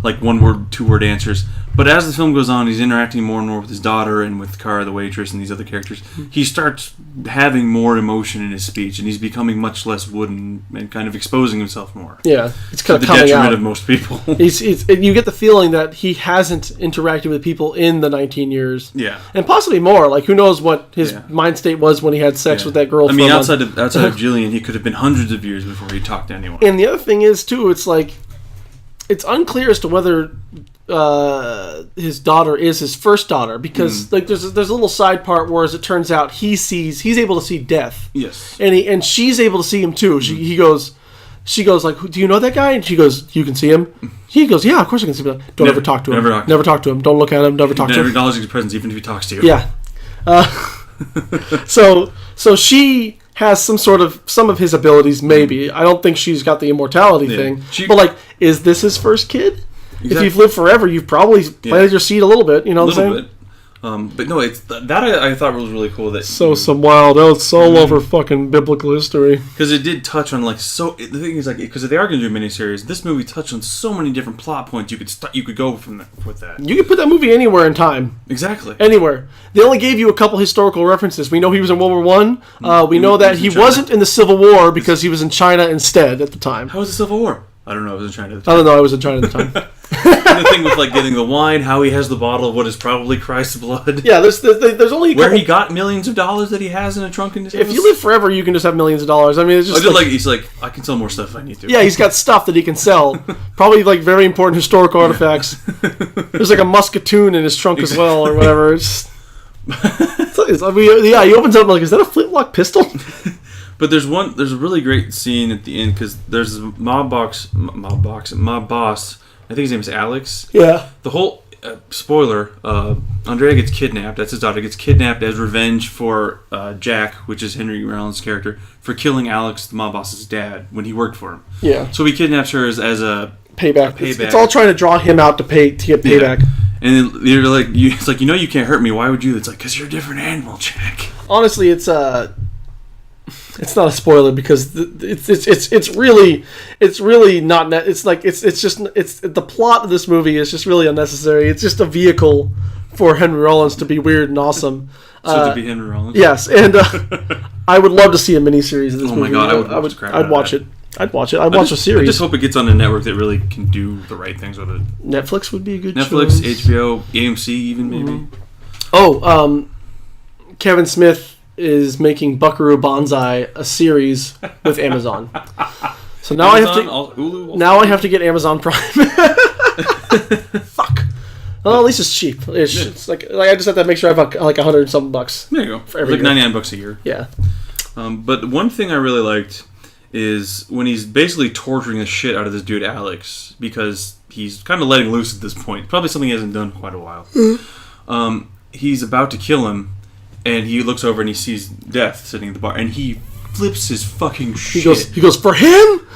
like, one-word, two-word answers. But as the film goes on, he's interacting more and more with his daughter and with Kara, the waitress, and these other characters. He starts having more emotion in his speech, and he's becoming much less wooden and kind of exposing himself more. Yeah, it's kind of the detriment of most people. You get the feeling that he hasn't interacted with people in the 19 years. Yeah, and possibly more. Like, who knows what his mind state was when he had sex with that girl? I mean, outside of Jillian, he could have been hundreds of years before he talked to anyone. And the other thing is too, it's like, it's unclear as to whether his daughter is his first daughter, because like there's a little side part where, as it turns out, he's able to see death. Yes, and she's able to see him too. She goes like, do you know that guy? And she goes, you can see him. He goes, yeah, of course I can see him. Don't ever talk to him. Never talk to him. Don't look at him. Never talk to him. Never acknowledge his presence, even if he talks to you. Yeah. So she has some of his abilities, maybe. I don't think she's got the immortality thing. But, like, is this his first kid? Exactly. If you've lived forever, you've probably planted your seed a little bit, you know what I'm saying? A little bit. But no, it's that I thought was really cool. Some wild outs all over fucking biblical history. Because it did touch on, like, the thing is, like, because they are going to do a miniseries, this movie touched on so many different plot points you could go from with that. You could put that movie anywhere in time. Exactly. Anywhere. They only gave you a couple historical references. We know he was in World War I. We know that he wasn't in the Civil War because he was in China instead at the time. How was the Civil War? I don't know. I was in China at the time. I don't know. I was in China at the time. The thing with, like, getting the wine, how he has the bottle of what is probably Christ's blood. Yeah, there's only a couple... Where he got millions of dollars that he has in a trunk in his house. If you live forever, you can just have millions of dollars. I mean, it's just he's like, I can sell more stuff if I need to. Yeah, he's got stuff that he can sell. Probably, like, very important historical artifacts. There's, like, a musketoon in his trunk as well, or whatever. It's I mean, yeah, he opens up like, is that a flintlock pistol? But there's a really great scene at the end, because there's a mob boss. I think his name is Alex. Yeah. The whole spoiler. Andrea gets kidnapped. That's his daughter. Gets kidnapped as revenge for Jack, which is Henry Rollins' character, for killing Alex, the mob boss's dad, when he worked for him. Yeah. So he kidnaps her as a payback. It's all trying to draw him out to get payback. Yeah. And then you're like, it's like, you can't hurt me. Why would you? It's like, because you're a different animal, Jack. Honestly, it's not a spoiler because it's really not. It's like it's the plot of this movie is just really unnecessary. It's just a vehicle for Henry Rollins to be weird and awesome. To be Henry Rollins. Yes, and I would love to see a miniseries of this movie. Oh my god, I'd watch it. I'd watch a series. I just hope it gets on a network that really can do the right things with it. Netflix would be a good choice. choice. HBO, AMC even maybe. Mm-hmm. Oh, Kevin Smith is making Buckaroo Banzai a series with Amazon. So now I have to get Amazon Prime. Fuck. Well, at least it's cheap. It's like I just have to make sure I have like $100 and something bucks. There you go. For every year. $99 a year. Yeah. But one thing I really liked is when he's basically torturing the shit out of this dude Alex, because he's kind of letting loose at this point. Probably something he hasn't done in quite a while. Mm-hmm. He's about to kill him, and he looks over and he sees Death sitting at the bar, and he flips his fucking shit. He goes for him?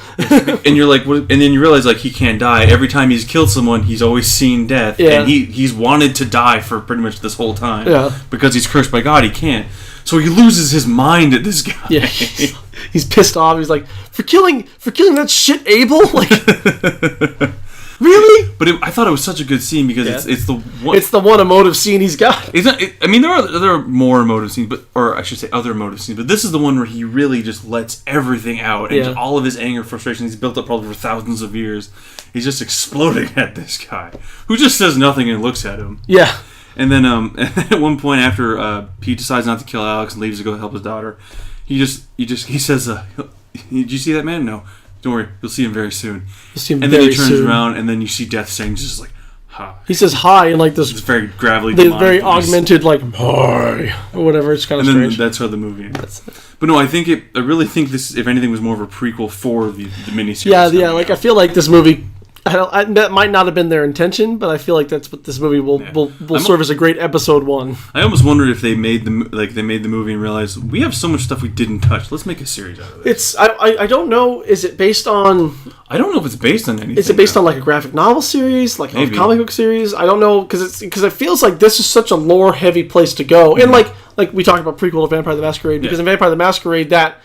And you're like, what? And then you realize, like, he can't die. Every time he's killed someone, he's always seen death, and he's wanted to die for pretty much this whole time. Yeah. Because he's cursed by God, he can't. So he loses his mind at this guy. Yeah, he's pissed off. He's like, for killing that shit Abel? Like, really? But I thought it was such a good scene because it's the one. It's the one emotive scene he's got. It's not, I mean, there are more emotive scenes, or I should say other emotive scenes, but this is the one where he really just lets everything out, and all of his anger, frustration he's built up probably for thousands of years, he's just exploding at this guy, who just says nothing and looks at him. Yeah. And then at one point after Pete decides not to kill Alex and leaves to go help his daughter, he says, "Did you see that man? No, don't worry, you'll see him very soon." And then he turns around, and then you see Death saying just like, "Ha." He says hi in like this very gravelly, very augmented like hi or whatever. It's kind of strange. Then that's how the movie ends. But no, I really think this, if anything, was more of a prequel for the miniseries. Yeah. Like I feel like this movie. That might not have been their intention, but I feel like that's what this movie will serve as a great episode 1. I almost wondered if they made the movie and realized we have so much stuff we didn't touch. Let's make a series out of this. I don't know. Is it based on? I don't know if it's based on anything. Is it based on like a graphic novel series, like a comic book series? I don't know because it feels like this is such a lore heavy place to go, and like we talked about prequel to Vampire the Masquerade because in Vampire the Masquerade that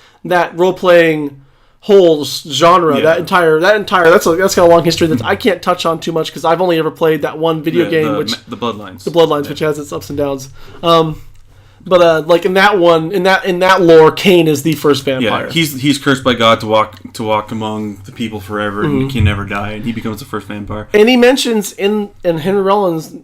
role playing whole genre, that entire that's got a long history that I can't touch on too much because I've only ever played that one video game, the Bloodlines, which has its ups and downs. But like in that one, in that lore, Cain is the first vampire. Yeah, he's cursed by God to walk among the people forever and can never die, and he becomes the first vampire. And he mentions in Henry Rollins,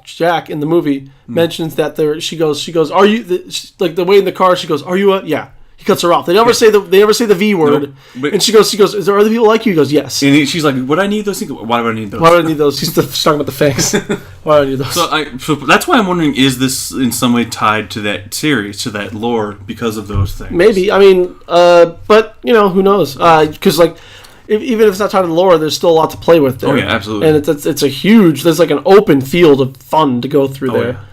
Jack in the movie mentions that she goes, are you like the way in the car? She goes, are you a yeah. He cuts her off. They never say the V word. Nope. And she goes, is there other people like you? He goes, yes. And she's like, would I need those things? Why do I need those? Why do I need those? She's talking about the fangs. Why do I need those? So that's why I'm wondering, is this in some way tied to that series, to that lore, because of those things? Maybe. I mean, but, who knows? Because, like, even if it's not tied to the lore, there's still a lot to play with there. Oh, yeah, absolutely. And it's a huge, there's like an open field of fun to go through there. Yeah.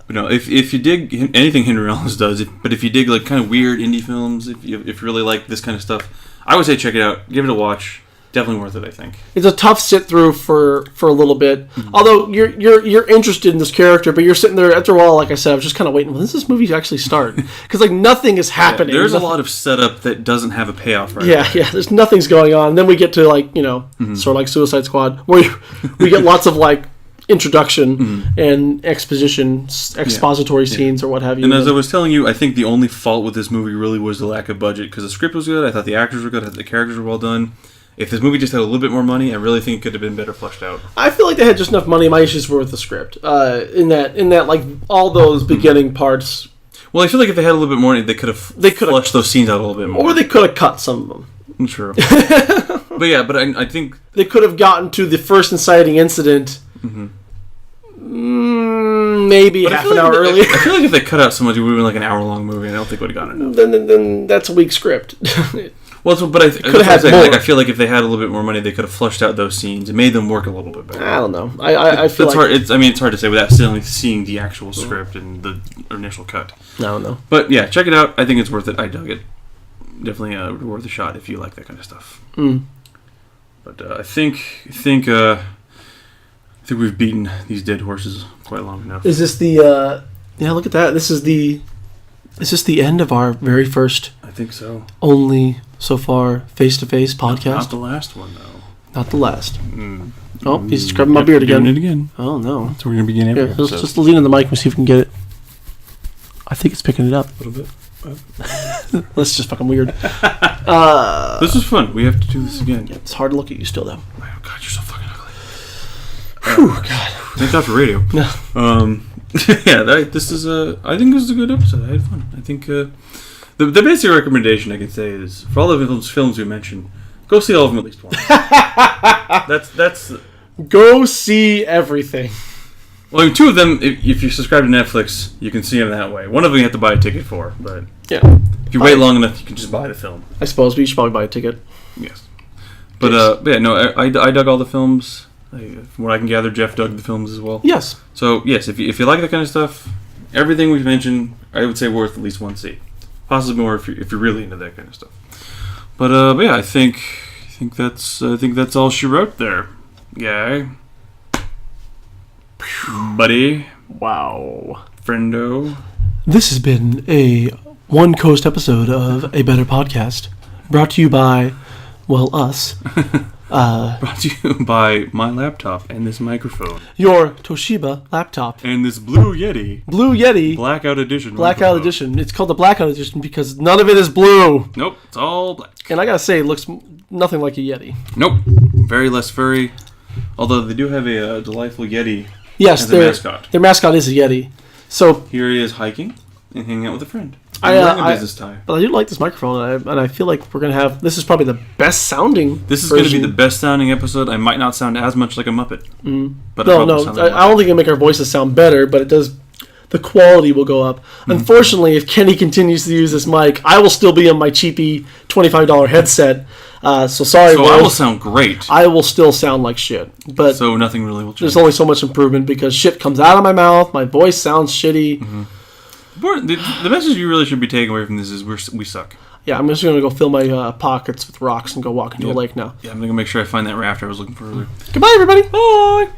But no, if you dig anything Henry Rollins does, but if you dig like kind of weird indie films, if you really like this kind of stuff, I would say check it out, give it a watch. Definitely worth it, I think. It's a tough sit through for a little bit. Mm-hmm. Although you're interested in this character, but you're sitting there after a while. Like I said, I was just kind of waiting. When does this movie actually start? Because like nothing is happening. Yeah, there's a lot of setup that doesn't have a payoff. Right? Yeah. There's nothing's going on. And then we get to like sort of like Suicide Squad, where we get lots of like introduction and expository scenes or what have you. And as I was telling you, I think the only fault with this movie really was the lack of budget, because the script was good, I thought the actors were good, I thought the characters were well done. If this movie just had a little bit more money, I really think it could have been better fleshed out. I feel like they had just enough money. My issues were with the script. In that like all those beginning parts. Well, I feel like if they had a little bit more, they could have fleshed those scenes out a little bit more. Or they could have cut some of them. True. But yeah, I think they could have gotten to the first inciting incident. Maybe half an hour earlier. I feel like if they cut out so much, it would have been like an hour-long movie, and I don't think it would have gotten enough. Then that's a weak script. Well, but I could have had more. Like, I feel like if they had a little bit more money, they could have flushed out those scenes and made them work a little bit better. I don't know. I feel it's hard. It's hard to say without seeing the actual script and the initial cut. I don't know. But yeah, check it out. I think it's worth it. I dug it. Definitely worth a shot if you like that kind of stuff. But I think we've beaten these dead horses quite long enough. Is this the? Yeah, look at that. Is this the end of our very first? I think so. Only so far face-to-face podcast. Not the last one though. Not the last. Oh, he's scrubbing my beard again. Doing it again. Oh no. So we're gonna begin every episode. Let's just lean on the mic and see if we can get it. I think it's picking it up a little bit. That's just fucking weird. This is fun. We have to do this again. Yeah, it's hard to look at you still, though. Oh God, you're so fucking ugly. Whew, God. Thank God for radio. No. Yeah, I think this is a good episode. I had fun. I think the basic recommendation I can say is for all of those films we mentioned, go see all of them at least once. That's go see everything. Well, I mean, two of them, if you subscribe to Netflix, you can see them that way. One of them you have to buy a ticket for, but yeah, if you wait long enough, you can just buy the film. I suppose, but you should probably buy a ticket. Yes. But yeah, no, I dug all the films. From what I can gather, Jeff dug the films as well. Yes. So, yes, if you like that kind of stuff, everything we've mentioned, I would say worth at least one see. Possibly more if you're really into that kind of stuff. But yeah, I think that's all she wrote there. Yeah. Buddy. Wow. Friendo. This has been a One Coast episode of A Better Podcast, brought to you by, well, us. Brought to you by my laptop and this microphone. Your Toshiba laptop. And this Blue Yeti. Blue Yeti. Blackout Edition. Blackout Edition. It's called the Blackout Edition because none of it is blue. Nope, it's all black. And I gotta say, it looks nothing like a Yeti. Nope, very less furry. Although they do have a delightful Yeti as a mascot. Their mascot is a Yeti. So here he is hiking and hanging out with a friend. Wearing a business tie. But I do like this microphone, and I feel like we're going to have... This is probably the best sounding This is going to be the best sounding episode. I might not sound as much like a Muppet. But no, I don't think it'll make our voices sound better, but it does... The quality will go up. Unfortunately, if Kenny continues to use this mic, I will still be on my cheapy $25 headset. So sorry, So I will sound great. I will still sound like shit. But so nothing really will change. There's only so much improvement because shit comes out of my mouth, my voice sounds shitty. The message you really should be taking away from this is we suck. Yeah, I'm just going to go fill my pockets with rocks and go walk into a lake now. Yeah, I'm going to make sure I find that rafter I was looking for earlier. Goodbye, everybody. Bye.